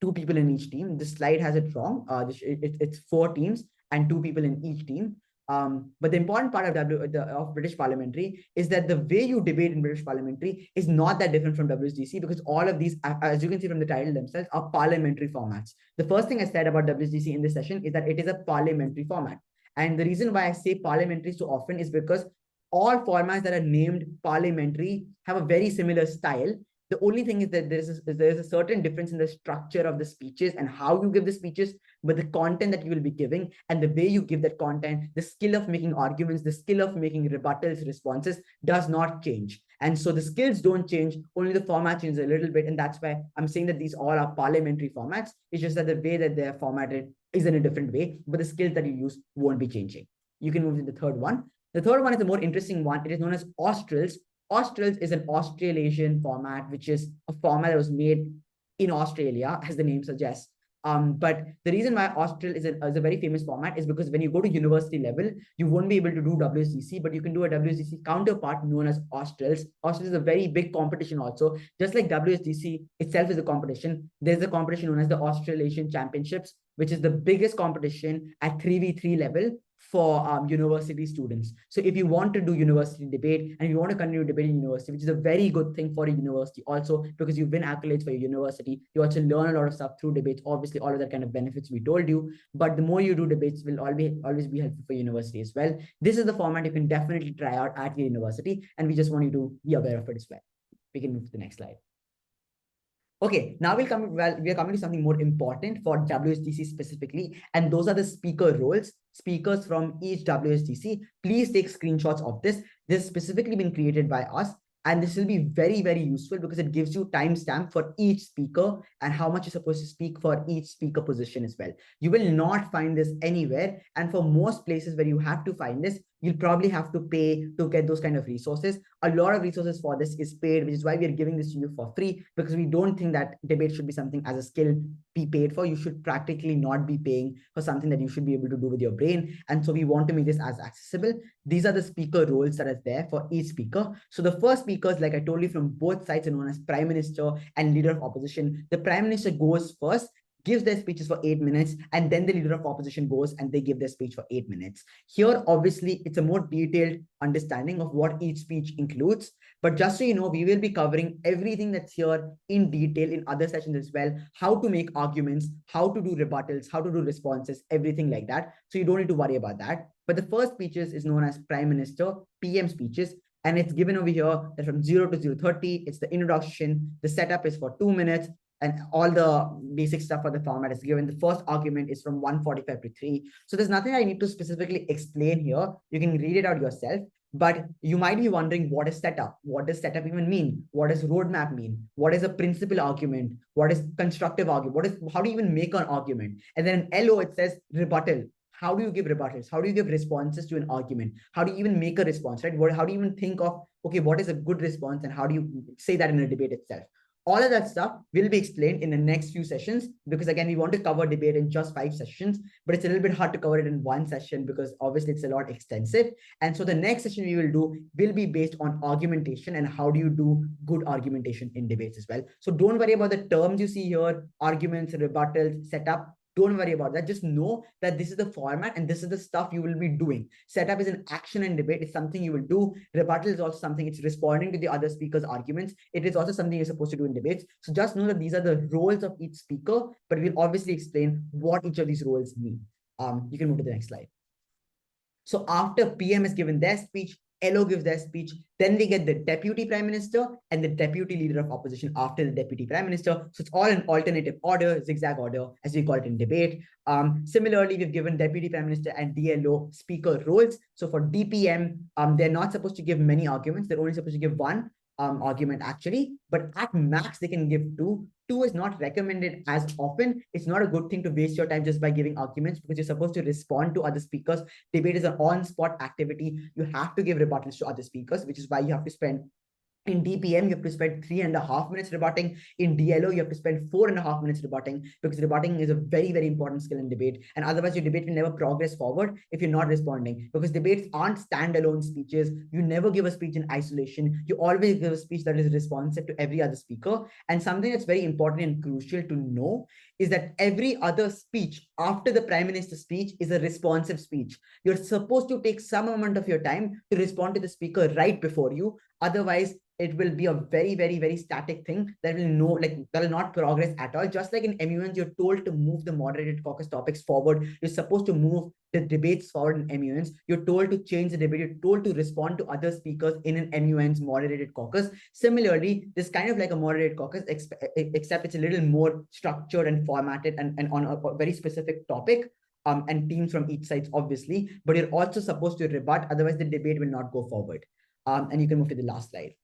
2 people in each team. This slide has it wrong. It's 4 teams and 2 people in each team. But the important part of British Parliamentary is that the way you debate in British Parliamentary is not that different from WSDC because all of these, as you can see from the title themselves, are parliamentary formats. The first thing I said about WSDC in this session is that it is a parliamentary format. And the reason why I say parliamentary so often is because all formats that are named parliamentary have a very similar style. The only thing is that there's a certain difference in the structure of the speeches and how you give the speeches, but the content that you will be giving and the way you give that content, the skill of making arguments, the skill of making rebuttals, responses does not change. And so the skills don't change, only the format changes a little bit. And that's why I'm saying that these all are parliamentary formats. It's just that the way that they're formatted is in a different way, but the skills that you use won't be changing. You can move to the third one. The third one is a more interesting one. It is known as Australs. Australs is an Australasian format, which is a format that was made in Australia, as the name suggests. But the reason why Austral is a very famous format is because when you go to university level, you won't be able to do WSDC, but you can do a WSDC counterpart known as Australs. Australs is a very big competition also. Just like WSDC itself is a competition, there's a competition known as the Australasian Championships, which is the biggest competition at 3v3 level for university students. So if you want to do university debate and you want to continue debating university, which is a very good thing for a university also, because you win accolades for your university, you also learn a lot of stuff through debates, obviously all of that kind of benefits we told you, but the more you do debates will always be helpful for university as well. This is the format you can definitely try out at your university, and we just want you to be aware of it as well. We can move to the next slide. Okay, now we are coming to something more important for WSDC specifically, and those are the speaker roles, speakers from each WSDC. Please take screenshots of this. This has specifically been created by us, and this will be very useful because it gives you timestamp for each speaker and how much you're supposed to speak for each speaker position as well. You will not find this anywhere, and for most places where you have to find this, you'll probably have to pay to get those kind of resources. A lot of resources for this is paid, which is why we are giving this to you for free, because we don't think that debate should be something as a skill be paid for. You should practically not be paying for something that you should be able to do with your brain. And so we want to make this as accessible. These are the speaker roles that are there for each speaker. So the first speakers, like I told you, from both sides are known as Prime Minister and Leader of Opposition. The Prime Minister goes first, gives their speeches for 8 minutes, and then the Leader of Opposition goes and they give their speech for 8 minutes. Here, obviously, it's a more detailed understanding of what each speech includes. But just so you know, we will be covering everything that's here in detail in other sessions as well, how to make arguments, how to do rebuttals, how to do responses, everything like that. So you don't need to worry about that. But the first speeches is known as Prime Minister, PM speeches. And it's given over here that from 0 to 0:30, it's the introduction. The setup is for 2 minutes. And all the basic stuff for the format is given. The first argument is from 1:45 to 3. So there's nothing I need to specifically explain here. You can read it out yourself. But you might be wondering, what is setup? What does setup even mean? What does roadmap mean? What is a principal argument? What is constructive argument? How do you even make an argument? And then in LO, it says rebuttal. How do you give rebuttals? How do you give responses to an argument? How do you even make a response, right? How do you even think of, okay, what is a good response and how do you say that in a debate itself? All of that stuff will be explained in the next few sessions, because again, we want to cover debate in just 5 sessions, but it's a little bit hard to cover it in one session because obviously it's a lot extensive. And so the next session we will do will be based on argumentation and how do you do good argumentation in debates as well. So don't worry about the terms you see here, arguments, rebuttals, setup. Don't worry about that. Just know that this is the format and this is the stuff you will be doing. Setup is an action and debate. It's something you will do. Rebuttal is also something, it's responding to the other speaker's arguments. It is also something you're supposed to do in debates. So just know that these are the roles of each speaker, but we'll obviously explain what each of these roles mean. You can move to the next slide. So after PM has given their speech, LO gives their speech, then we get the deputy prime minister and the deputy leader of opposition after the deputy prime minister. So it's all in alternative order, zigzag order, as we call it in debate. Similarly, we've given deputy prime minister and DLO speaker roles. So for DPM, they're not supposed to give many arguments. They're only supposed to give one argument actually, but at max they can give two. Two is not recommended as often. It's not a good thing to waste your time just by giving arguments, because you're supposed to respond to other speakers. Debate is an on-spot activity. You have to give rebuttals to other speakers, which is why you have to spend in DPM, you have to spend 3.5 minutes rebutting. In DLO, you have to spend 4.5 minutes rebutting, because rebutting is a very, very important skill in debate. And otherwise, your debate will never progress forward if you're not responding, because debates aren't standalone speeches. You never give a speech in isolation. You always give a speech that is responsive to every other speaker. And something that's very important and crucial to know is that every other speech after the prime minister's speech is a responsive speech. You're supposed to take some amount of your time to respond to the speaker right before you. Otherwise, it will be a very, very, very static thing that will not progress at all. Just like in MUNs, you're told to move the moderated caucus topics forward. You're supposed to move the debates forward in MUNs. You're told to change the debate. You're told to respond to other speakers in an MUN's moderated caucus. Similarly, this kind of like a moderated caucus, except it's a little more structured and formatted and on a very specific topic. And teams from each side, obviously, but you're also supposed to rebut, otherwise the debate will not go forward. And you can move to the last slide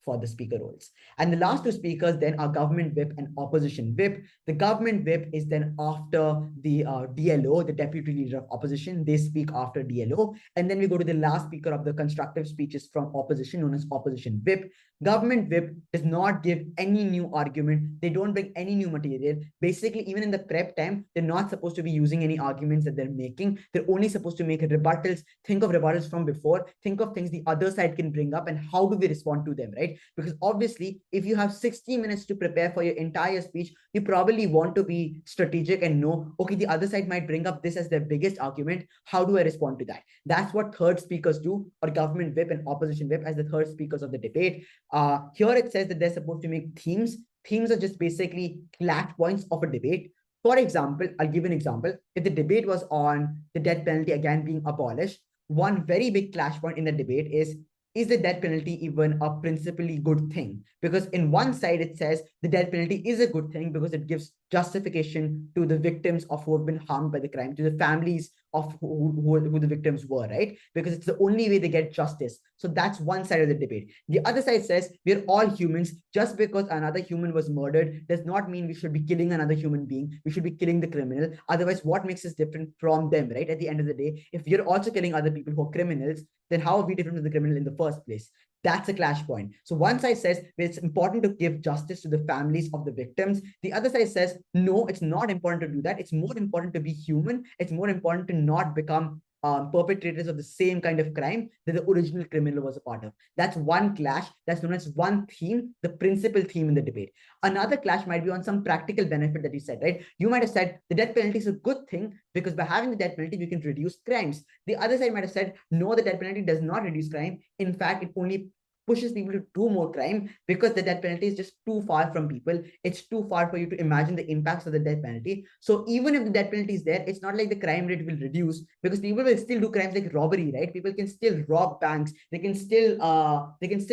for the speaker roles. And the last two speakers then are government whip and opposition whip. The government whip is then after the DLO, the deputy leader of opposition. They speak after DLO. And then we go to the last speaker of the constructive speeches from opposition, known as opposition whip. Government whip does not give any new argument. They don't bring any new material. Basically, even in the prep time, they're not supposed to be using any arguments that they're making. They're only supposed to make rebuttals. Think of rebuttals from before. Think of things the other side can bring up and how do we respond to them, right? Because obviously, if you have 60 minutes to prepare for your entire speech, you probably want to be strategic and know, okay, the other side might bring up this as their biggest argument. How do I respond to that? That's what third speakers do, or government whip and opposition whip as the third speakers of the debate. Here it says that they're supposed to make themes. Themes are just basically clash points of a debate. For example, I'll give an example. If the debate was on the death penalty again being abolished, one very big clash point in the debate is the death penalty even a principally good thing? Because in one side, it says the death penalty is a good thing because it gives justification to the victims of who have been harmed by the crime, to the families of who the victims were, right? Because it's the only way they get justice. So that's one side of the debate. The other side says we're all humans. Just because another human was murdered does not mean we should be killing another human being. We should be killing the criminal. Otherwise, what makes us different from them, right? At the end of the day, if we're also killing other people who are criminals, then how are we different from the criminal in the first place? That's a clash point. So one side says it's important to give justice to the families of the victims. The other side says, no, it's not important to do that. It's more important to be human. It's more important to not become perpetrators of the same kind of crime that the original criminal was a part of. That's one clash. That's known as one theme, the principal theme in the debate. Another clash might be on some practical benefit that you said, right? You might have said the death penalty is a good thing because by having the death penalty, we can reduce crimes. The other side might have said, no, the death penalty does not reduce crime. In fact, it only pushes people to do more crime because the death penalty is just too far from people. It's too far for you to imagine the impacts of the death penalty. So even if the death penalty is there, it's not like the crime rate will reduce because people will still do crimes like robbery, right? People can still rob banks. They can still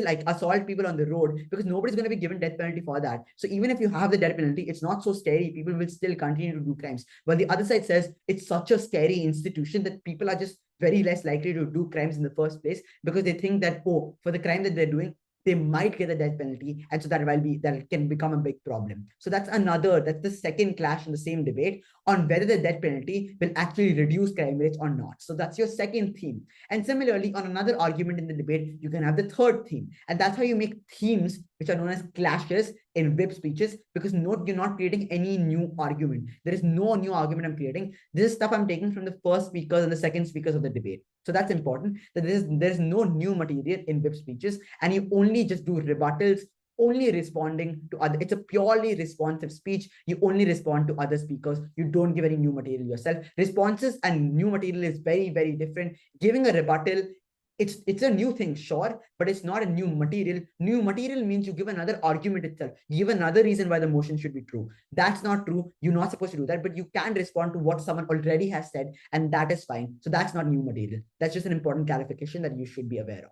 like assault people on the road because nobody's going to be given death penalty for that. So even if you have the death penalty, it's not so scary. People will still continue to do crimes. But the other side says it's such a scary institution that people are just very less likely to do crimes in the first place because they think that, oh, for the crime that they're doing, they might get a death penalty. And so that can become a big problem. So that's the second clash in the same debate on whether the death penalty will actually reduce crime rates or not. So that's your second theme. And similarly, on another argument in the debate, you can have the third theme. And that's how you make themes, which are known as clashes in whip speeches, because note, you're not creating any new argument. There is no new argument I'm creating. This is stuff I'm taking from the first speakers and the second speakers of the debate. So that's important, that there's no new material in whip speeches, and you only just do rebuttals only responding to other, it's a purely responsive speech. You only respond to other speakers. You don't give any new material yourself. Responses and new material is very, very different. Giving a rebuttal, it's a new thing, sure, but it's not a new material. New material means you give another argument itself. You give another reason why the motion should be true. That's not true. You're not supposed to do that, but you can respond to what someone already has said, and that is fine. So that's not new material. That's just an important clarification that you should be aware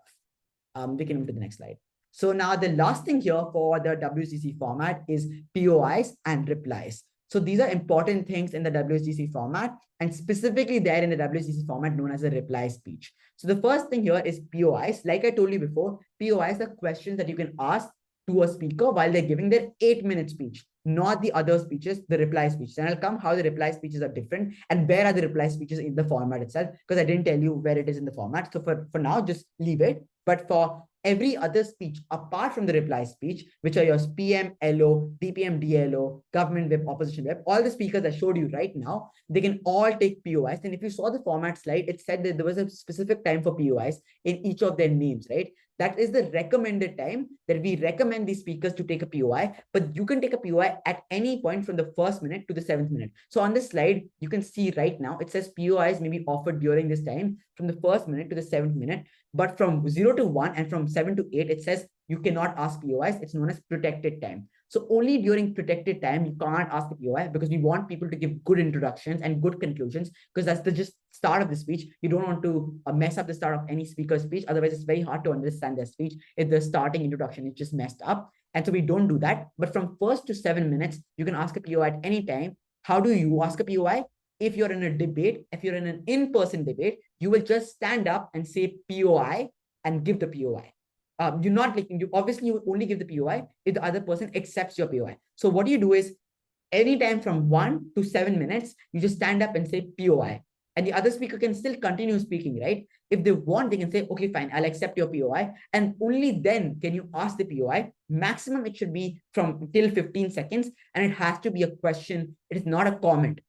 of. We can move to the next slide. So now the last thing here for the WSDC format is POIs and replies. So these are important things in the WSDC format, and specifically there in the WSDC format known as a reply speech. So the first thing here is POIs. Like I told you before, POIs are questions that you can ask to a speaker while they're giving their 8-minute speech, not the other speeches, the reply speeches. And I'll come how the reply speeches are different and where are the reply speeches in the format itself, because I didn't tell you where it is in the format. So for now, just leave it. But for every other speech apart from the reply speech, which are your PM, LO, DPM, DLO, government whip, opposition whip, all the speakers I showed you right now, they can all take POIs. And if you saw the format slide, it said that there was a specific time for POIs in each of their names, right? That is the recommended time that we recommend these speakers to take a POI, but you can take a POI at any point from the 1st minute to the 7th minute. So on this slide, you can see right now, it says POIs may be offered during this time from the 1st minute to the 7th minute, but from 0 to 1 and from 7 to 8, it says you cannot ask POIs. It's known as protected time. So only during protected time, you can't ask the POI, because we want people to give good introductions and good conclusions, because that's the just start of the speech. You don't want to mess up the start of any speaker's speech. Otherwise, it's very hard to understand their speech if the starting introduction is just messed up. And so we don't do that. But from 1st to 7 minutes, you can ask a POI at any time. How do you ask a POI? If you're in a debate, if you're in an in-person debate, you will just stand up and say POI and give the POI. You're not like, you obviously you only give the POI if the other person accepts your POI. So what you do is anytime from 1 to 7 minutes, you just stand up and say POI. And the other speaker can still continue speaking, right? If they want, they can say, okay, fine, I'll accept your POI. And only then can you ask the POI. Maximum, it should be from till 15 seconds. And it has to be a question. It is not a comment.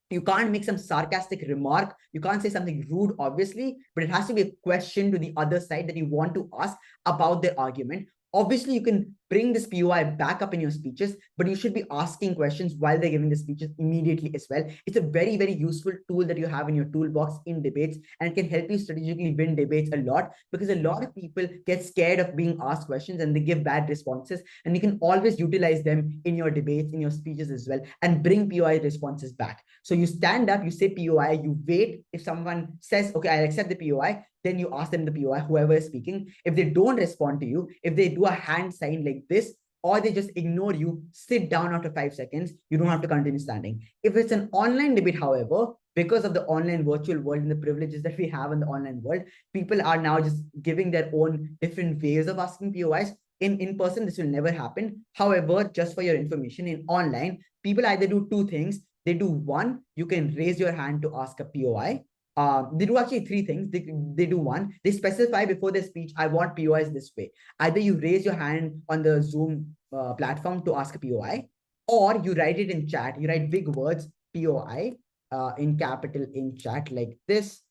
You can't make some sarcastic remark. You can't say something rude, obviously, but it has to be a question to the other side that you want to ask about their argument. Obviously, you can bring this POI back up in your speeches, but you should be asking questions while they're giving the speeches immediately as well. It's a very, very useful tool that you have in your toolbox in debates, and it can help you strategically win debates a lot, because a lot of people get scared of being asked questions and they give bad responses, and you can always utilize them in your debates, in your speeches as well, and bring POI responses back. So you stand up, you say POI, you wait. If someone says, okay, I'll accept the POI, then you ask them the POI, whoever is speaking. If they don't respond to you, if they do a hand sign like this, or they just ignore you, sit down after 5 seconds, you don't have to continue standing. If it's an online debate, however, because of the online virtual world and the privileges that we have in the online world, people are now just giving their own different ways of asking POIs. In person, this will never happen. However, just for your information, in online, people either do two things. They do one, you can raise your hand to ask a POI. They do actually three things. They do one, they specify before their speech, I want POIs this way. Either you raise your hand on the Zoom platform to ask a POI, or you write it in chat. You write big words, POI, in capital in chat like this,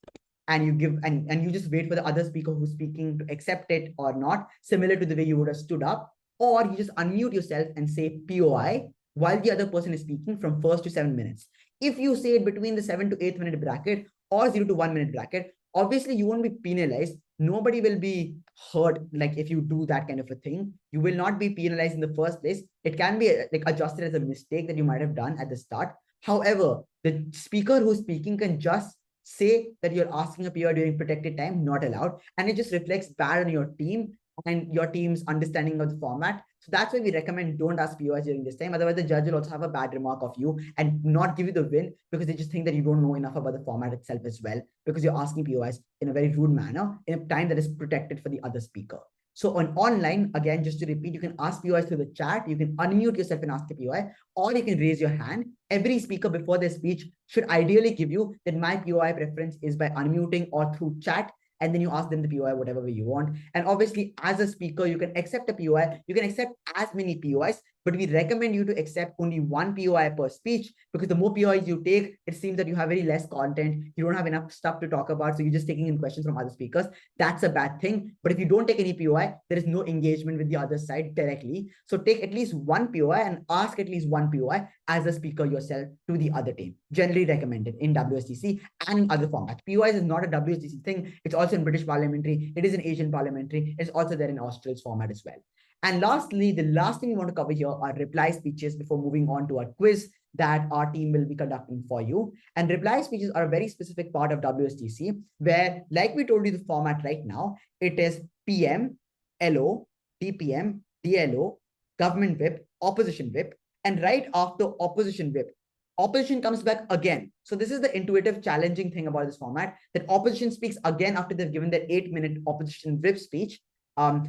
and you give and you just wait for the other speaker who's speaking to accept it or not, similar to the way you would have stood up, or you just unmute yourself and say POI while the other person is speaking from 1st to 7 minutes. If you say it between the 7 to 8 minute bracket or 0 to 1 minute bracket, obviously you won't be penalized. Nobody will be hurt. Like if you do that kind of a thing, you will not be penalized in the first place. It can be like adjusted as a mistake that you might have done at the start. However, the speaker who's speaking can just say that you're asking a POI during protected time, not allowed. And it just reflects bad on your team and your team's understanding of the format. So that's why we recommend don't ask POIs during this time. Otherwise, the judge will also have a bad remark of you and not give you the win, because they just think that you don't know enough about the format itself as well, because you're asking POIs in a very rude manner in a time that is protected for the other speaker. So on online, again, just to repeat, you can ask POIs through the chat. You can unmute yourself and ask a POI, or you can raise your hand. Every speaker before their speech should ideally give you that my POI preference is by unmuting or through chat. And then you ask them the POI whatever way you want. And obviously, as a speaker, you can accept a POI. You can accept as many POIs but we recommend you to accept only one POI per speech, because the more POIs you take, it seems that you have very less content. You don't have enough stuff to talk about. So you're just taking in questions from other speakers. That's a bad thing. But if you don't take any POI, there is no engagement with the other side directly. So take at least one POI and ask at least one POI as a speaker yourself to the other team. Generally recommended in WSDC and in other formats. POIs is not a WSDC thing. It's also in British parliamentary. It is in Asian parliamentary. It's also there in Australia's format as well. And lastly, the last thing we want to cover here are reply speeches before moving on to our quiz that our team will be conducting for you. And reply speeches are a very specific part of WSDC, where, like we told you, the format right now, it is PM, LO, DPM, DLO, government whip, opposition whip, and right after opposition whip, opposition comes back again. So this is the intuitive, challenging thing about this format, that opposition speaks again after they've given their 8-minute opposition whip speech.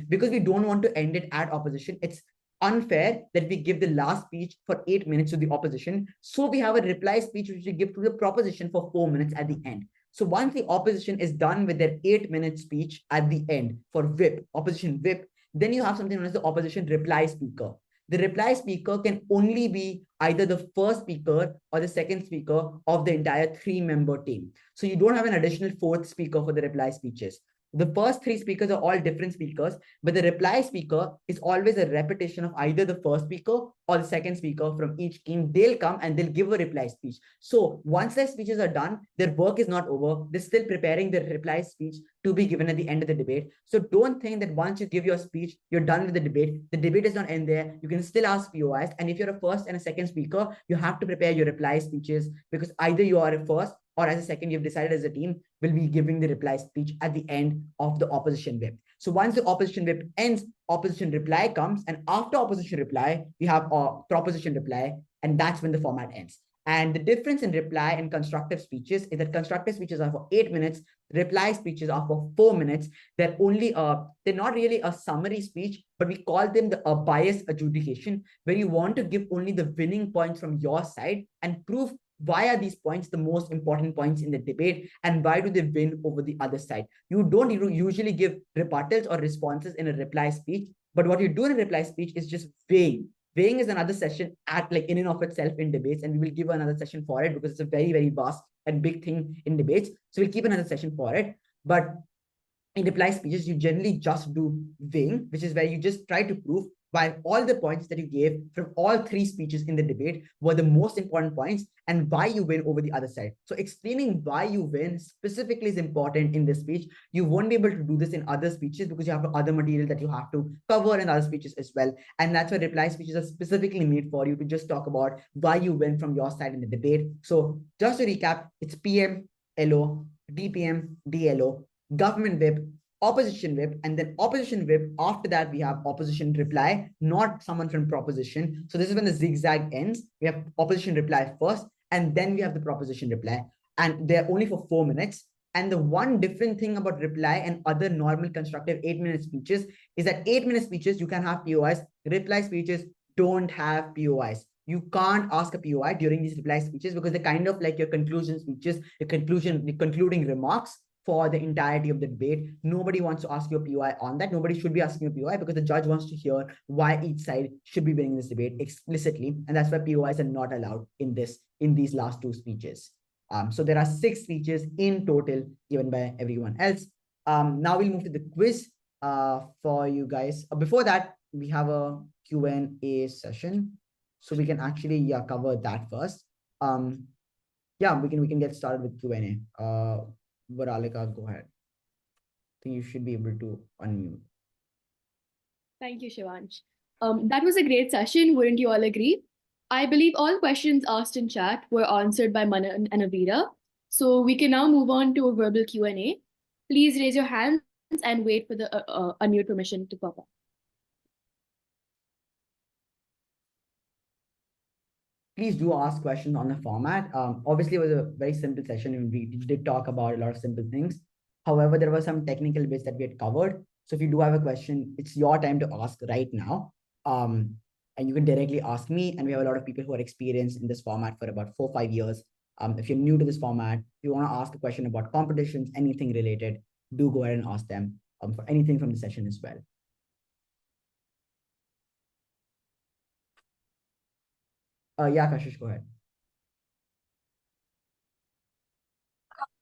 Because we don't want to end it at opposition. It's unfair that we give the last speech for 8 minutes to the opposition. So we have a reply speech which we give to the proposition for 4 minutes at the end. So once the opposition is done with their 8-minute speech at the end for whip, opposition whip, then you have something known as the opposition reply speaker. The reply speaker can only be either the first speaker or the second speaker of the entire 3-member team. So you don't have an additional 4th speaker for the reply speeches. The first 3 speakers are all different speakers, but the reply speaker is always a repetition of either the first speaker or the second speaker from each team. They'll come and they'll give a reply speech. So once their speeches are done, their work is not over. They're still preparing their reply speech to be given at the end of the debate. So don't think that once you give your speech, you're done with the debate. The debate does not end there. You can still ask POIs. And if you're a first and a second speaker, you have to prepare your reply speeches, because either you are a first or as a second, you've decided as a team will be giving the reply speech at the end of the opposition whip. So once the opposition whip ends, opposition reply comes, and after opposition reply, we have a proposition reply, and that's when the format ends. And the difference in reply and constructive speeches is that constructive speeches are for 8 minutes, reply speeches are for 4 minutes. They're not really a summary speech, but we call them a bias adjudication, where you want to give only the winning points from your side and prove why are these points the most important points in the debate, and why do they win over the other side. You don't usually give rebuttals or responses in a reply speech, but what you do in a reply speech is just weighing. Weighing is another session at like in and of itself in debates, and we will give another session for it because it's a very, very vast and big thing in debates. So we'll keep another session for it. But in reply speeches, you generally just do weighing, which is where you just try to prove why all the points that you gave from all 3 speeches in the debate were the most important points and why you win over the other side. So explaining why you win specifically is important in this speech. You won't be able to do this in other speeches because you have other material that you have to cover in other speeches as well. And that's why reply speeches are specifically made for you to just talk about why you win from your side in the debate. So just to recap, it's PM, LO, DPM, DLO, government whip, opposition whip, and then opposition whip. After that, we have opposition reply, not someone from proposition. So this is when the zigzag ends. We have opposition reply first, and then we have the proposition reply. And they're only for 4 minutes. And the one different thing about reply and other normal constructive 8-minute speeches is that 8-minute speeches, you can have POIs. Reply speeches don't have POIs. You can't ask a POI during these reply speeches because they're kind of like your conclusion speeches, the concluding remarks for the entirety of the debate. Nobody wants to ask you a POI on that. Nobody should be asking a POI because the judge wants to hear why each side should be winning this debate explicitly. And that's why POIs are not allowed in these last 2 speeches. So there are 6 speeches in total given by everyone else. Now we'll move to the quiz for you guys. Before that, we have a Q&A session. So we can actually cover that first. Yeah, we can get started with Q&A. Varalika, go ahead. I think you should be able to unmute. Thank you, Shivansh. That was a great session, wouldn't you all agree? I believe all questions asked in chat were answered by Manan and Avira. So we can now move on to a verbal Q&A. Please raise your hands and wait for the unmute permission to pop up. Please do ask questions on the format. Obviously, it was a very simple session and we did talk about a lot of simple things. However, there were some technical bits that we had covered. So if you do have a question, it's your time to ask right now. And you can directly ask me. And we have a lot of people who are experienced in this format for about 4 or 5 years. If you're new to this format, if you want to ask a question about competitions, anything related, do go ahead and ask them for anything from the session as well. Yeah, Kashish, go ahead.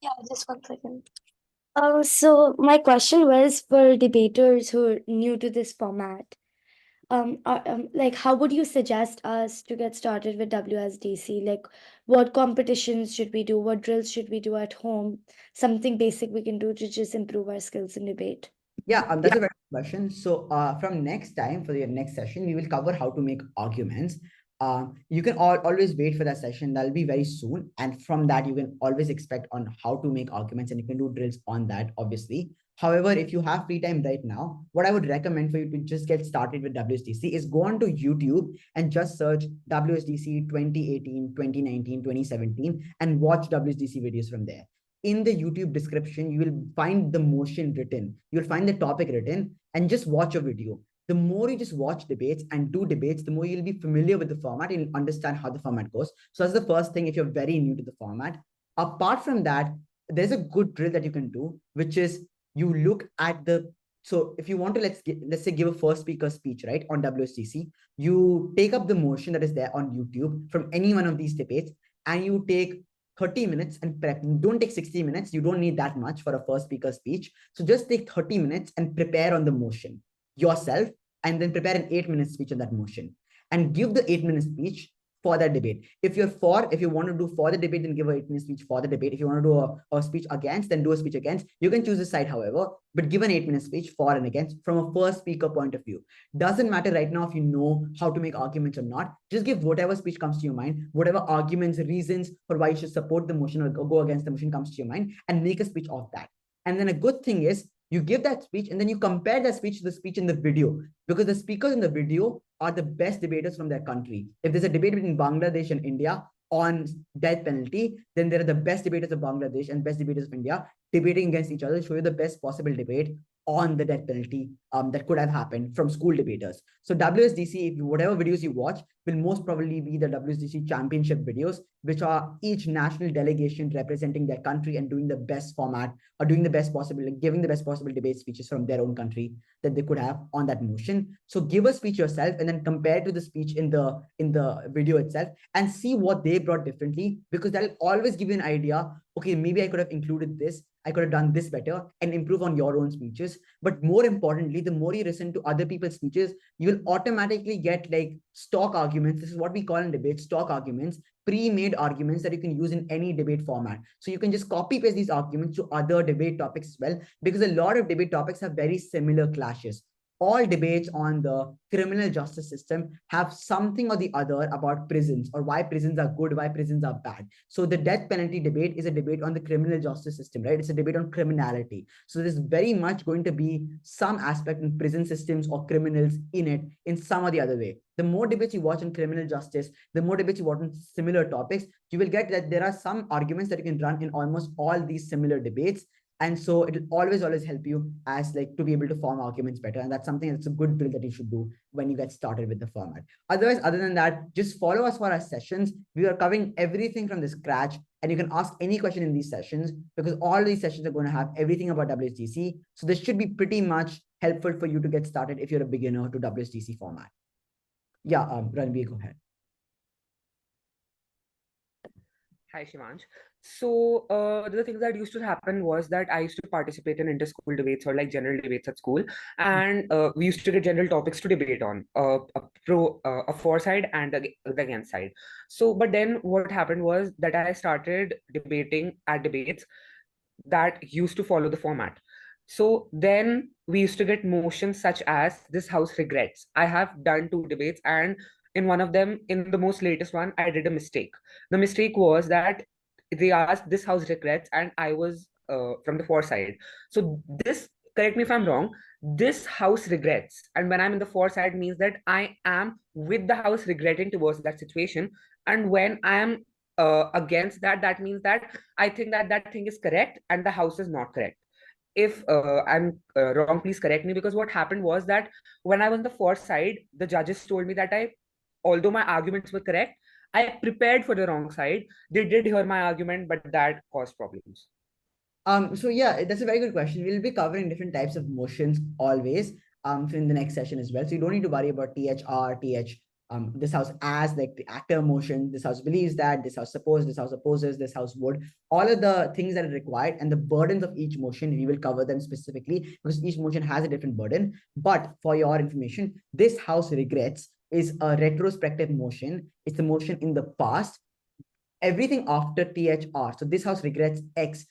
Yeah, just 1 second. So my question was for debaters who are new to this format. Like, how would you suggest us to get started with WSDC? Like, what competitions should we do? What drills should we do at home? Something basic we can do to just improve our skills in debate. Yeah, that's a very good question. So, from next time for your next session, we will cover how to make arguments. You can always wait for that session. That'll be very soon, and from that, you can always expect on how to make arguments, and you can do drills on that, obviously. However, if you have free time right now, what I would recommend for you to just get started with WSDC is go on to YouTube and just search WSDC 2018, 2019, 2017, and watch WSDC videos from there. In the YouTube description, you will find the motion written. You'll find the topic written and just watch a video. The more you just watch debates and do debates, the more you'll be familiar with the format and understand how the format goes. So that's the first thing if you're very new to the format. Apart from that, there's a good drill that you can do, which is you look at the so if you want to let's say give a first speaker speech right on WSTC, you take up the motion that is there on YouTube from any one of these debates and you take 30 minutes and prep. Don't take 60 minutes. You don't need that much for a first speaker speech. So just take 30 minutes and prepare on the motion yourself and then prepare an 8-minute speech on that motion and give the 8-minute speech for that debate. If you want to do for the debate, then give an 8-minute speech for the debate. If you want to do a speech against, then do a speech against. You can choose a side, however, but give an 8-minute speech for and against from a first speaker point of view. Doesn't matter right now if you know how to make arguments or not. Just give whatever speech comes to your mind, whatever arguments, reasons for why you should support the motion or go against the motion comes to your mind, and make a speech of that. And then a good thing is you give that speech and then you compare that speech to the speech in the video, because the speakers in the video are the best debaters from their country. If there's a debate between Bangladesh and India on death penalty, then there are the best debaters of Bangladesh and best debaters of India debating against each other, show you the best possible debate on the death penalty that could have happened from school debaters. So WSDC, if you, whatever videos you watch, will most probably be the WSDC championship videos, which are each national delegation representing their country and doing the best format or doing the best possible, like giving the best possible debate speeches from their own country that they could have on that motion. So give a speech yourself and then compare to the speech in the video itself and see what they brought differently, because that'll always give you an idea. Okay, maybe I could have included this. I could have done this better and improve on your own speeches. But more importantly, the more you listen to other people's speeches, you will automatically get like stock arguments. This is what we call in debate stock arguments, pre-made arguments that you can use in any debate format. So you can just copy paste these arguments to other debate topics as well, because a lot of debate topics have very similar clashes. All debates on the criminal justice system have something or the other about prisons or why prisons are good, why prisons are bad. So the death penalty debate is a debate on the criminal justice system, right? It's a debate on criminality. So there's very much going to be some aspect in prison systems or criminals in it in some or the other way. The more debates you watch on criminal justice, the more debates you watch on similar topics, you will get that there are some arguments that you can run in almost all these similar debates. And so it will always help you as like to be able to form arguments better. And that's something that's a good drill that you should do when you get started with the format. Otherwise, other than that, just follow us for our sessions. We are covering everything from the scratch, and you can ask any question in these sessions because all these sessions are going to have everything about WSDC. So this should be pretty much helpful for you to get started if you're a beginner to WSDC format. Yeah, Ranveer, go ahead. Hi, Shivansh. So, the things that used to happen was that I used to participate in inter-school debates or like general debates at school, and we used to get general topics to debate on, a for side and the against side. So, but then what happened was that I started debating at debates that used to follow the format. So then we used to get motions such as this house regrets. I have done 2 debates, and in one of them, in the most latest one, I did a mistake. The mistake was that they asked this house regrets, and I was from the for side. So this, correct me if I'm wrong, this house regrets. And when I'm in the for side means that I am with the house regretting towards that situation. And when I am against that, that means that I think that that thing is correct and the house is not correct. If I'm wrong, please correct me, because what happened was that when I was on the for side, the judges told me that although my arguments were correct, I prepared for the wrong side. They did hear my argument, but that caused problems. So yeah, that's a very good question. We'll be covering different types of motions always in the next session as well. So you don't need to worry about THR, TH this house as like the actor motion, this house believes that, this house suppose, this house opposes, this house would, all of the things that are required and the burdens of each motion, we will cover them specifically because each motion has a different burden. But for your information, this house regrets is a retrospective motion. It's a motion in the past. Everything after THR, so this house regrets X,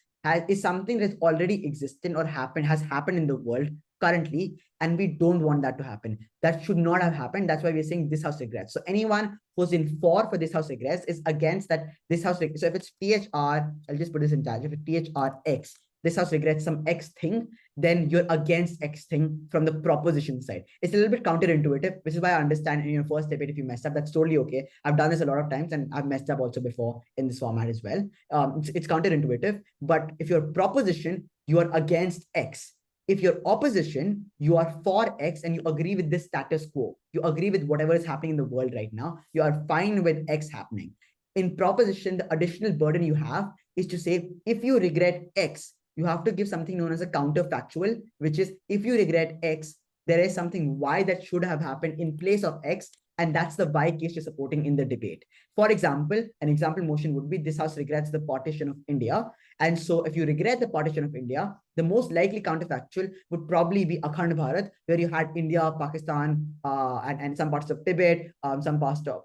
is something that's already existed or happened, has happened in the world currently, and we don't want that to happen. That should not have happened. That's why we're saying this house regrets. So anyone who's in for this house regrets is against that this house regrets. So if it's THR, I'll just put this in charge. If it's THRX, this house regrets some X thing, then you're against X thing from the proposition side. It's a little bit counterintuitive, which is why I understand in your first debate, if you messed up, that's totally okay. I've done this a lot of times and I've messed up also before in this format as well. It's counterintuitive, but if your proposition, you are against X. If your opposition, you are for X and you agree with this status quo, you agree with whatever is happening in the world right now, you are fine with X happening. In proposition, the additional burden you have is to say, if you regret X, you have to give something known as a counterfactual, which is if you regret X, there is something Y that should have happened in place of X, and that's the Y case you're supporting in the debate. For example, an example motion would be this house regrets the partition of India. And so if you regret the partition of India, the most likely counterfactual would probably be Akhand Bharat, where you had India, Pakistan, and some parts of Tibet, some parts of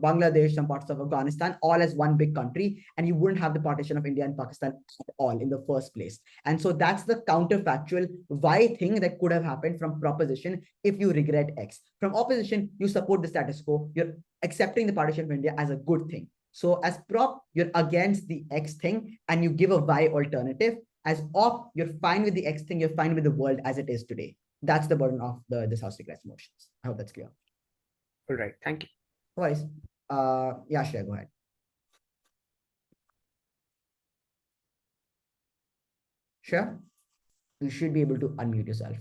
Bangladesh, some parts of Afghanistan, all as one big country. And you wouldn't have the partition of India and Pakistan at all in the first place. And so that's the counterfactual Y thing that could have happened from proposition if you regret X. From opposition, you support the status quo. You're accepting the partition of India as a good thing. So as prop, you're against the X thing and you give a Y alternative. As op, you're fine with the X thing, you're fine with the world as it is today. That's the burden of this house regrets motions. I hope that's clear. All right, thank you. Otherwise, yeah, Shreya, go ahead. Shreya, you should be able to unmute yourself.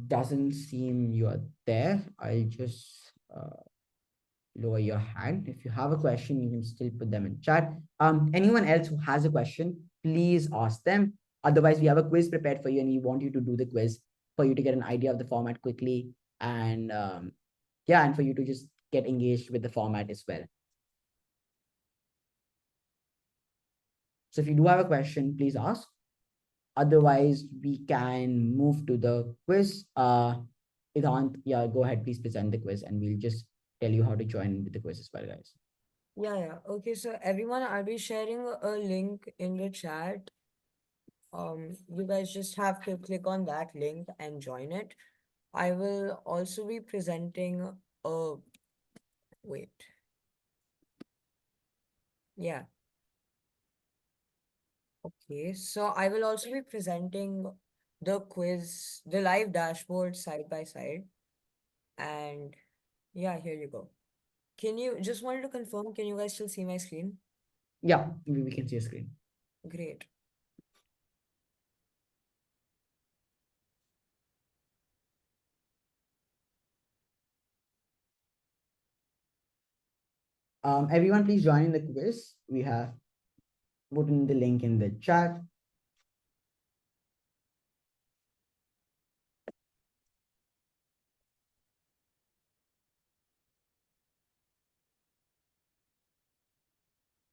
Doesn't seem you are there. I'll just lower your hand. If you have a question, you can still put them in chat. Anyone else who has a question, please ask them. Otherwise, we have a quiz prepared for you and we want you to do the quiz for you to get an idea of the format quickly. And yeah, and for you to just get engaged with the format as well. So if you do have a question, please ask. Otherwise, we can move to the quiz. Idant, yeah, go ahead, please present the quiz and we'll just tell you how to join with the quiz as well, guys. Yeah. Okay, so everyone, I'll be sharing a link in the chat. You guys just have to click on that link and join it. I will also be presenting wait. Yeah. Okay, so I will also be presenting the quiz, the live dashboard side by side. And yeah, here you go. Can you just wanted to confirm, can you guys still see my screen? Yeah, we can see a screen. Great. Everyone, please join in the quiz. We have put in the link in the chat.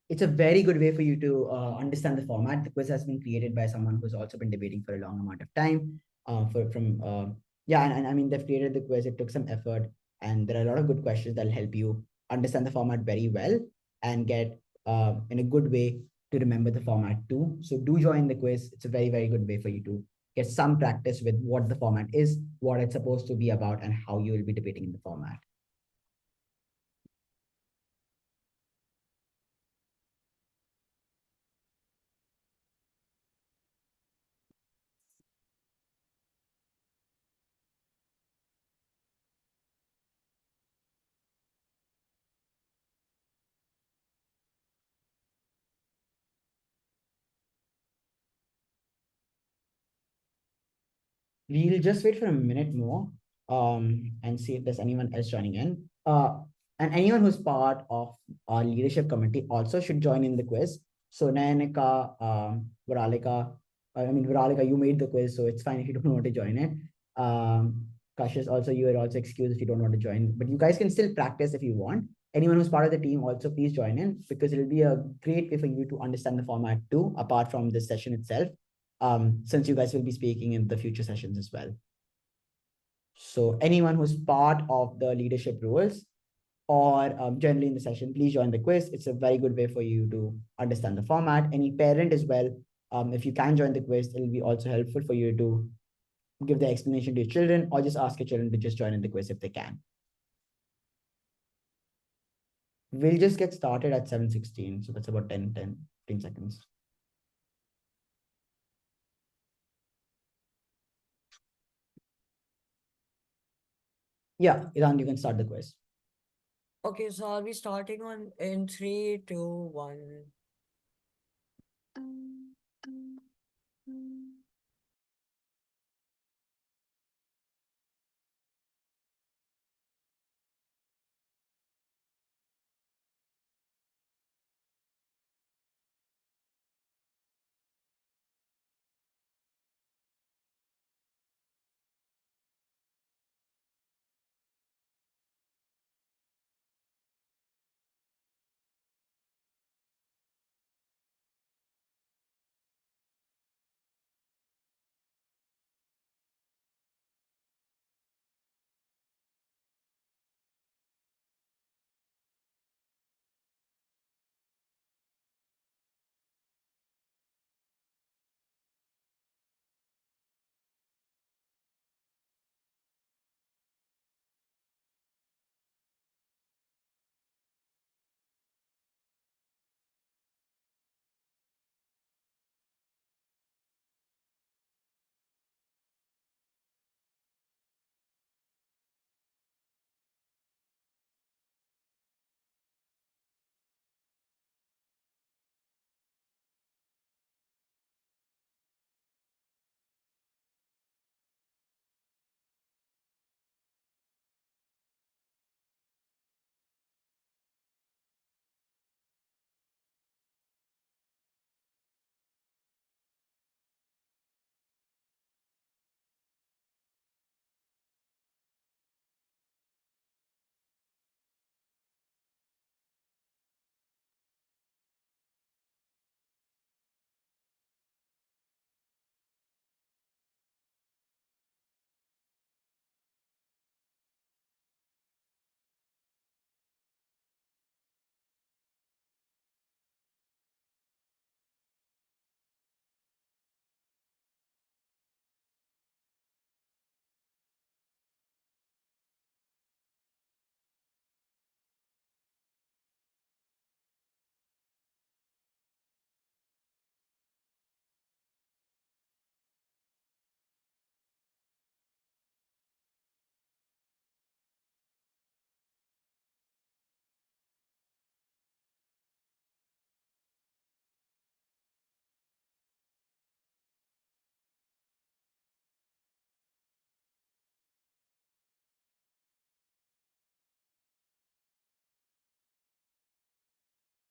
It's a very good way for you to understand the format. The quiz has been created by someone who's also been debating for a long amount of time. And I mean, they've created the quiz. It took some effort, and there are a lot of good questions that'll help you understand the format very well and get in a good way to remember the format too. So do join the quiz. It's a very, very good way for you to get some practice with what the format is, what it's supposed to be about, and how you will be debating in the format. We'll just wait for a minute more and see if there's anyone else joining in. And anyone who's part of our leadership committee also should join in the quiz. So Nayanika, Varalika, I mean, Viralika, you made the quiz, so it's fine if you don't want to join it. Kashish, also, you are also excused if you don't want to join, but you guys can still practice if you want. Anyone who's part of the team, also please join in, because it'll be a great way for you to understand the format too, apart from this session itself, since you guys will be speaking in the future sessions as well. So anyone who's part of the leadership roles or generally in the session, please join the quiz. It's a very good way for you to understand the format. Any parent as well, if you can join the quiz, it'll be also helpful for you to give the explanation to your children, or just ask your children to just join in the quiz if they can. We'll just get started at 7:16. So that's about 10 seconds. Yeah, Iran, you can start the quiz. Okay, so I'll be starting on in 3, 2, 1.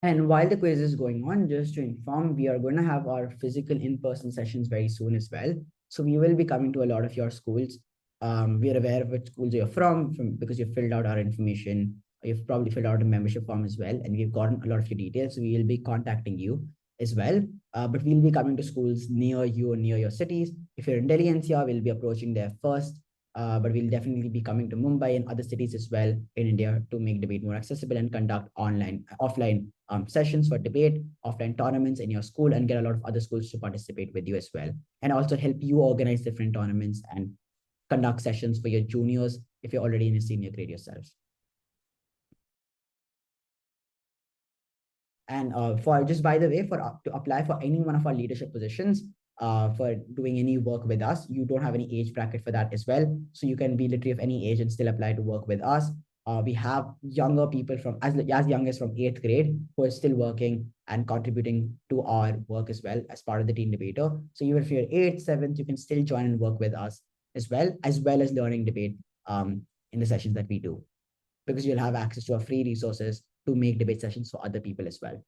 And while the quiz is going on, just to inform, we are going to have our physical in-person sessions very soon as well. So we will be coming to a lot of your schools. We are aware of which schools you're from because you've filled out our information. You've probably filled out a membership form as well, and we've gotten a lot of your details. So we will be contacting you as well. But we'll be coming to schools near you or near your cities. If you're in Delhi NCR, we'll be approaching there first. But we'll definitely be coming to Mumbai and other cities as well in India to make debate more accessible and conduct offline sessions for debate, offline tournaments in your school, and get a lot of other schools to participate with you as well. And also help you organize different tournaments and conduct sessions for your juniors if you're already in a senior grade yourself. And for just by the way, for to apply for any one of our leadership positions, for doing any work with us, you don't have any age bracket for that as well. So you can be literally of any age and still apply to work with us. We have younger people from as young as from 8th grade who are still working and contributing to our work as well as part of the team debater. So even if you're 8th, 7th, you can still join and work with us as well as learning debate in the sessions that we do, because you'll have access to our free resources to make debate sessions for other people as well.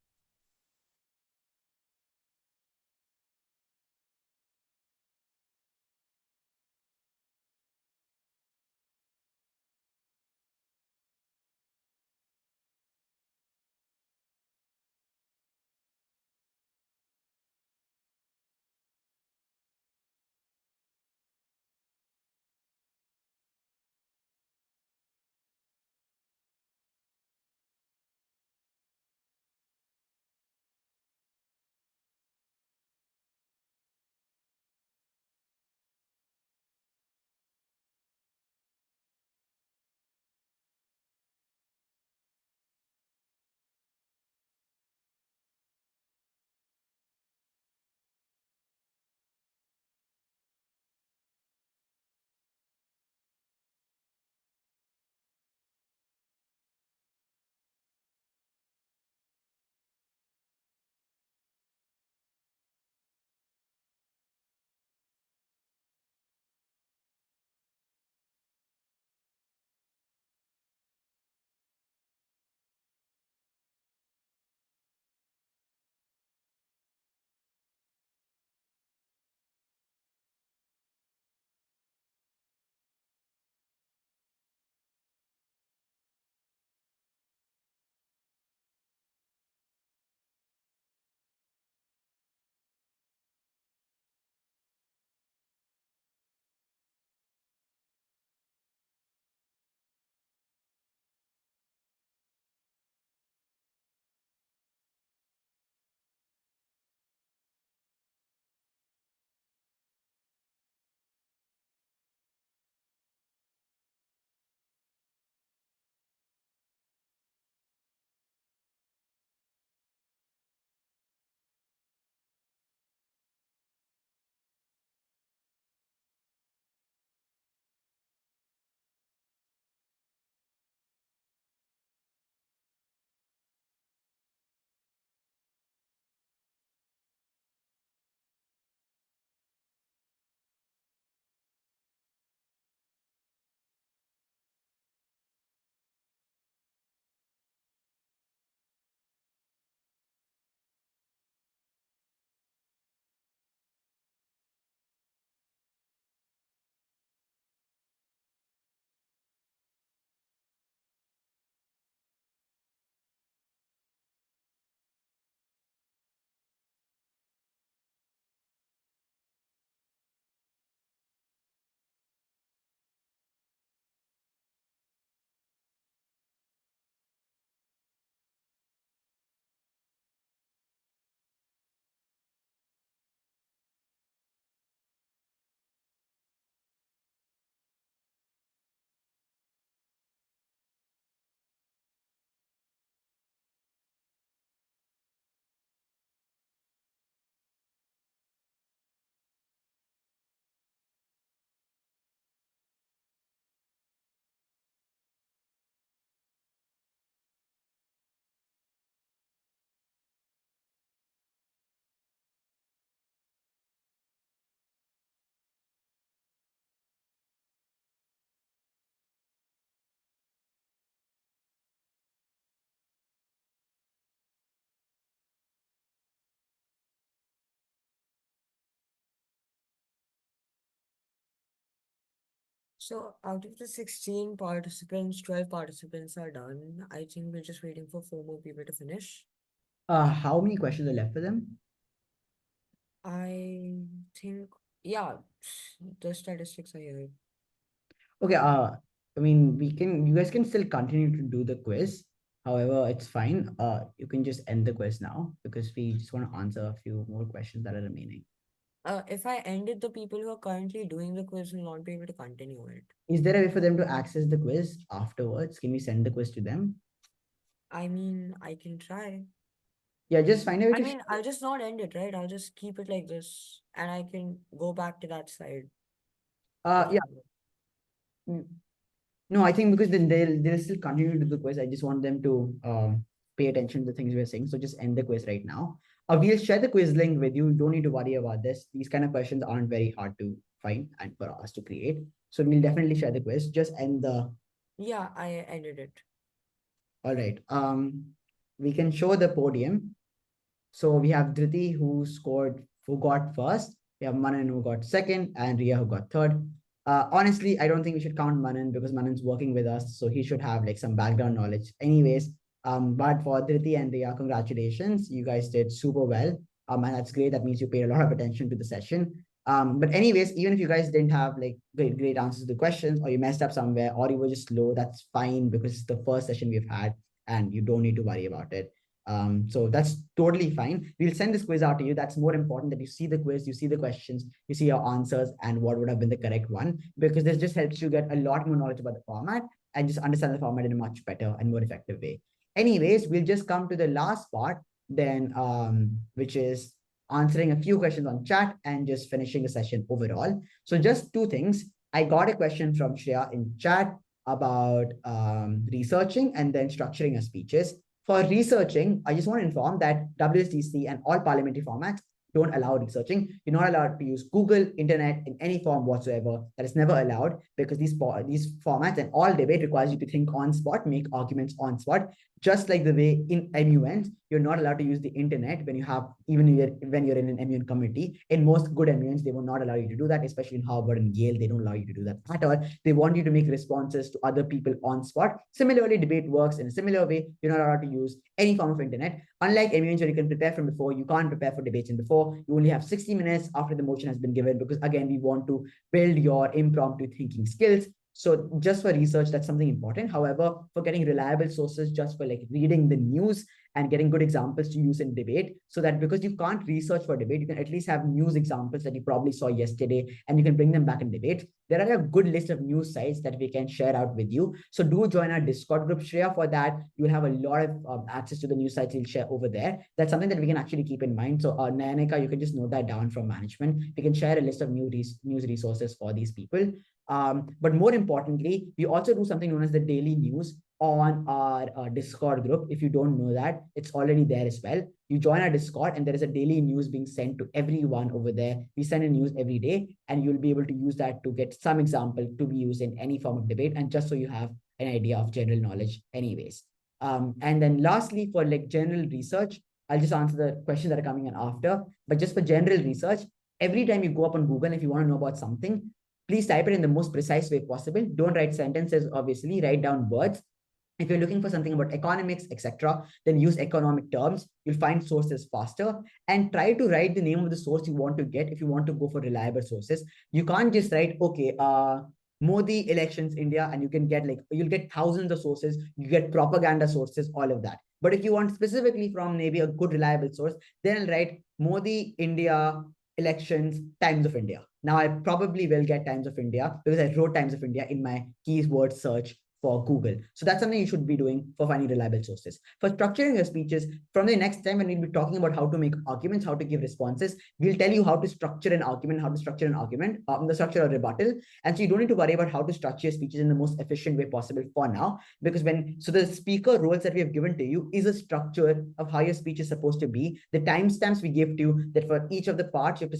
So out of the 16 participants, 12 participants are done. I think we're just waiting for 4 more people to finish. How many questions are left for them? I think, yeah, the statistics are here. Okay, I mean, you guys can still continue to do the quiz. However, it's fine. You can just end the quiz now because we just want to answer a few more questions that are remaining. If I ended, the people who are currently doing the quiz will not be able to continue it. Is there a way for them to access the quiz afterwards? Can we send the quiz to them? I mean, I can try. Yeah, just find a way I to mean, I'll just not end it, right? I'll just keep it like this and I can go back to that slide. yeah. Mm, No, I think because then they'll still continue to do the quiz. I just want them to pay attention to the things we're saying. So just end the quiz right now. We'll share the quiz link with you. You don't need to worry about this. These kind of questions aren't very hard to find and for us to create. So we'll definitely share the quiz. Just end the. Yeah, I ended it. All right. We can show the podium. So we have Dhriti who got first. We have Manan who got second, and Ria who got third. Honestly, I don't think we should count Manan because Manan's working with us, so he should have like some background knowledge. Anyways, but for Dhriti and Ria, congratulations, you guys did super well. And that's great. That means you paid a lot of attention to the session. But anyways, even if you guys didn't have like great answers to the questions, or you messed up somewhere, or you were just slow, that's fine because it's the first session we've had, and you don't need to worry about it. So that's totally fine. We'll send this quiz out to you. That's more important that you see the quiz, you see the questions, you see your answers and what would have been the correct one, because this just helps you get a lot more knowledge about the format and just understand the format in a much better and more effective way. Anyways, we'll just come to the last part then, which is answering a few questions on chat and just finishing the session overall. So just two things. I got a question from Shreya in chat about researching and then structuring your speeches. For researching, I just want to inform that WSDC and all parliamentary formats don't allow researching. You're not allowed to use Google, internet in any form whatsoever. That is never allowed because these formats and all debate requires you to think on spot, make arguments on spot. Just like the way in MUNs, you're not allowed to use the internet when you have even when you're in an MUN committee. In most good MUNs, they will not allow you to do that, especially in Harvard and Yale. They don't allow you to do that at all. They want you to make responses to other people on spot. Similarly, debate works in a similar way. You're not allowed to use any form of internet. Unlike MUNs where you can prepare from before, you can't prepare for debates in before. You only have 60 minutes after the motion has been given because again, we want to build your impromptu thinking skills. So just for research, that's something important. However, for getting reliable sources, just for like reading the news and getting good examples to use in debate, so that because you can't research for debate, you can at least have news examples that you probably saw yesterday and you can bring them back in debate. There are a good list of news sites that we can share out with you. So do join our Discord group, Shreya. For that, you'll have a lot of access to the news sites we'll share over there. That's something that we can actually keep in mind. So Nayanika, you can just note that down from management. We can share a list of news resources for these people. But more importantly, we also do something known as the daily news on our Discord group. If you don't know that, it's already there as well. You join our Discord and there is a daily news being sent to everyone over there. We send a news every day and you'll be able to use that to get some example to be used in any form of debate and just so you have an idea of general knowledge anyways. And then lastly, for like general research, I'll just answer the questions that are coming in after. But just for general research, every time you go up on Google, if you want to know about something, please type it in the most precise way possible. Don't write sentences, obviously, write down words. If you're looking for something about economics, etc., then use economic terms. You'll find sources faster and try to write the name of the source you want to get if you want to go for reliable sources. You can't just write, okay, Modi elections India, and you can get like, you'll get thousands of sources, you get propaganda sources, all of that. But if you want specifically from maybe a good reliable source, then I'll write Modi India elections Times of India. Now I probably will get Times of India because I wrote Times of India in my keyword search for Google. So that's something you should be doing for finding reliable sources. For structuring your speeches, from the next time when we'll be talking about how to make arguments, how to give responses, we'll tell you how to structure an argument, the structure of rebuttal. And so you don't need to worry about how to structure your speeches in the most efficient way possible for now, because so the speaker roles that we have given to you is a structure of how your speech is supposed to be. The timestamps we give to you that for each of the parts, you're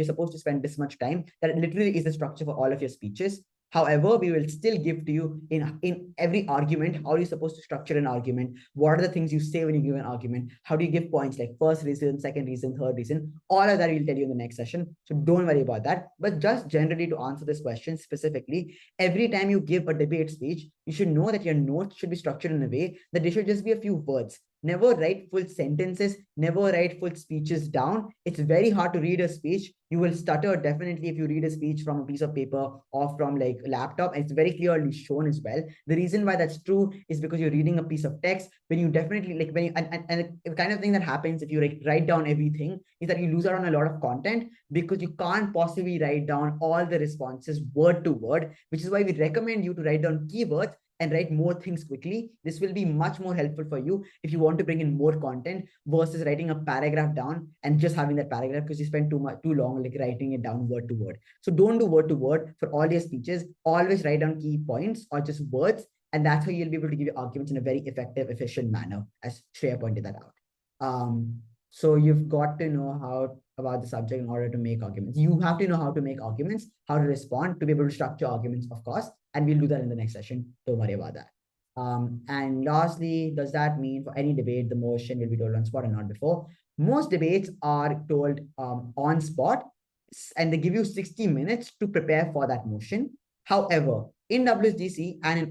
supposed to spend this much time, that literally is the structure for all of your speeches. However, we will still give to you in every argument how are you supposed to structure an argument, what are the things you say when you give an argument, how do you give points like first reason, second reason, third reason. All of that we'll tell you in the next session. So don't worry about that. But just generally to answer this question specifically, every time you give a debate speech, you should know that your notes should be structured in a way that they should just be a few words. Never write full sentences, never write full speeches down. It's very hard to read a speech. You will stutter definitely if you read a speech from a piece of paper or from like a laptop. And it's very clearly shown as well. The reason why that's true is because you're reading a piece of text. When you definitely like when you and the kind of thing that happens if you write down everything is that you lose out on a lot of content because you can't possibly write down all the responses word to word, which is why we recommend you to write down keywords and write more things quickly. This will be much more helpful for you if you want to bring in more content versus writing a paragraph down and just having that paragraph because you spend too long like writing it down word to word. So don't do word to word for all your speeches. Always write down key points or just words, and that's how you'll be able to give your arguments in a very effective, efficient manner, as Shreya pointed that out. So you've got to know how about the subject in order to make arguments. You have to know how to make arguments, how to respond, to be able to structure arguments, of course, and we'll do that in the next session. Don't worry about that. And lastly, does that mean for any debate, the motion will be told on spot and not before? Most debates are told on spot, and they give you 60 minutes to prepare for that motion. However, in WSDC and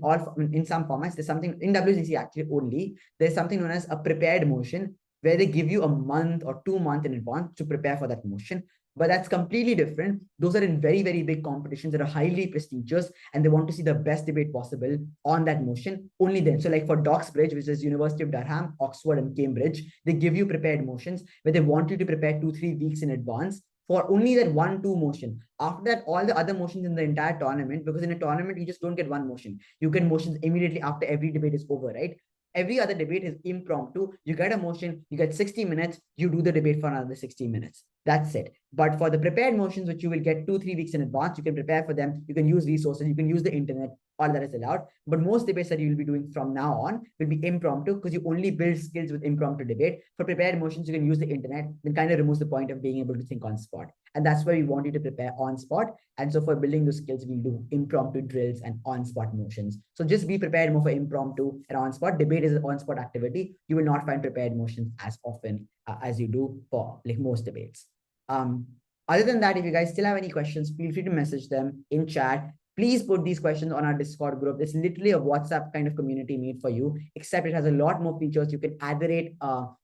in some formats, there's something in WSDC actually only, there's something known as a prepared motion where they give you a month or 2 months in advance to prepare for that motion. But that's completely different. Those are in very, very big competitions that are highly prestigious and they want to see the best debate possible on that motion only then. So like for Doxbridge, which is University of Durham, Oxford and Cambridge, they give you prepared motions where they want you to prepare 2-3 weeks in advance for only that 1-2 motion. After that, all the other motions in the entire tournament, because in a tournament, you just don't get one motion. You get motions immediately after every debate is over, right? Every other debate is impromptu. You get a motion, you get 60 minutes, you do the debate for another 60 minutes. That's it. But for the prepared motions, which you will get 2-3 weeks in advance, you can prepare for them. You can use resources, you can use the internet, all that is allowed. But most debates that you will be doing from now on will be impromptu because you only build skills with impromptu debate. For prepared motions, you can use the internet, then kind of removes the point of being able to think on spot. And that's why we want you to prepare on spot. And so for building those skills, we'll do impromptu drills and on spot motions. So just be prepared more for impromptu and on spot. Debate is an on spot activity. You will not find prepared motions as often as you do for like most debates. Other than that, if you guys still have any questions, feel free to message them in chat. Please put these questions on our Discord group. It's literally a WhatsApp kind of community made for you, except it has a lot more features. You can adderate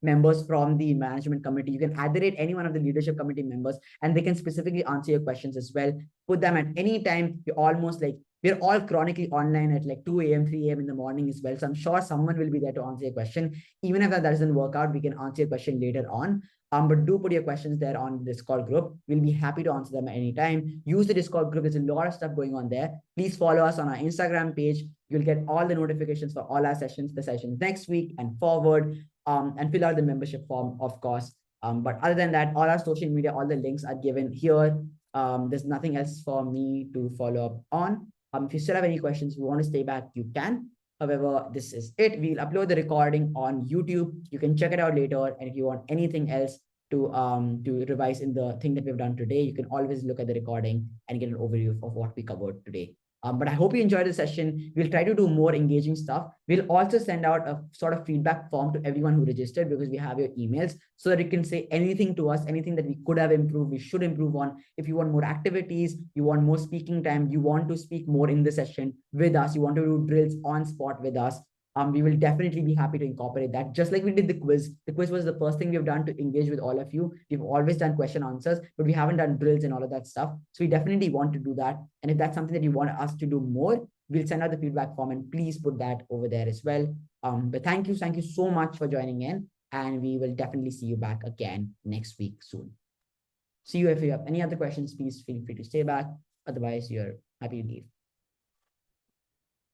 members from the management committee. You can adderate any one of the leadership committee members, and they can specifically answer your questions as well. Put them at any time. You're almost like, we're all chronically online at like 2 a.m., 3 a.m. in the morning as well. So I'm sure someone will be there to answer your question. Even if that doesn't work out, we can answer your question later on. But do put your questions there on the Discord group. We'll be happy to answer them at any time. Use the Discord group. There's a lot of stuff going on there. Please follow us on our Instagram page. You'll get all the notifications for all our sessions, the sessions next week and forward, and fill out the membership form, of course. But other than that, all our social media, all the links are given here. There's nothing else for me to follow up on. If you still have any questions, if you want to stay back, you can. However, this is it. We'll upload the recording on YouTube. You can check it out later. And if you want anything else to revise in the thing that we've done today, you can always look at the recording and get an overview of what we covered today. But I hope you enjoyed the session. We'll try to do more engaging stuff. We'll also send out a sort of feedback form to everyone who registered because we have your emails so that you can say anything to us, anything that we could have improved, we should improve on. If you want more activities, you want more speaking time, you want to speak more in the session with us, you want to do drills on spot with us, we will definitely be happy to incorporate that. Just like we did the quiz. The quiz was the first thing we've done to engage with all of you. We've always done question answers, but we haven't done drills and all of that stuff. So we definitely want to do that. And if that's something that you want us to do more, we'll send out the feedback form and please put that over there as well. But thank you so much for joining in. And we will definitely see you back again next week soon. See you. If you have any other questions, please feel free to stay back. Otherwise, you're happy to leave.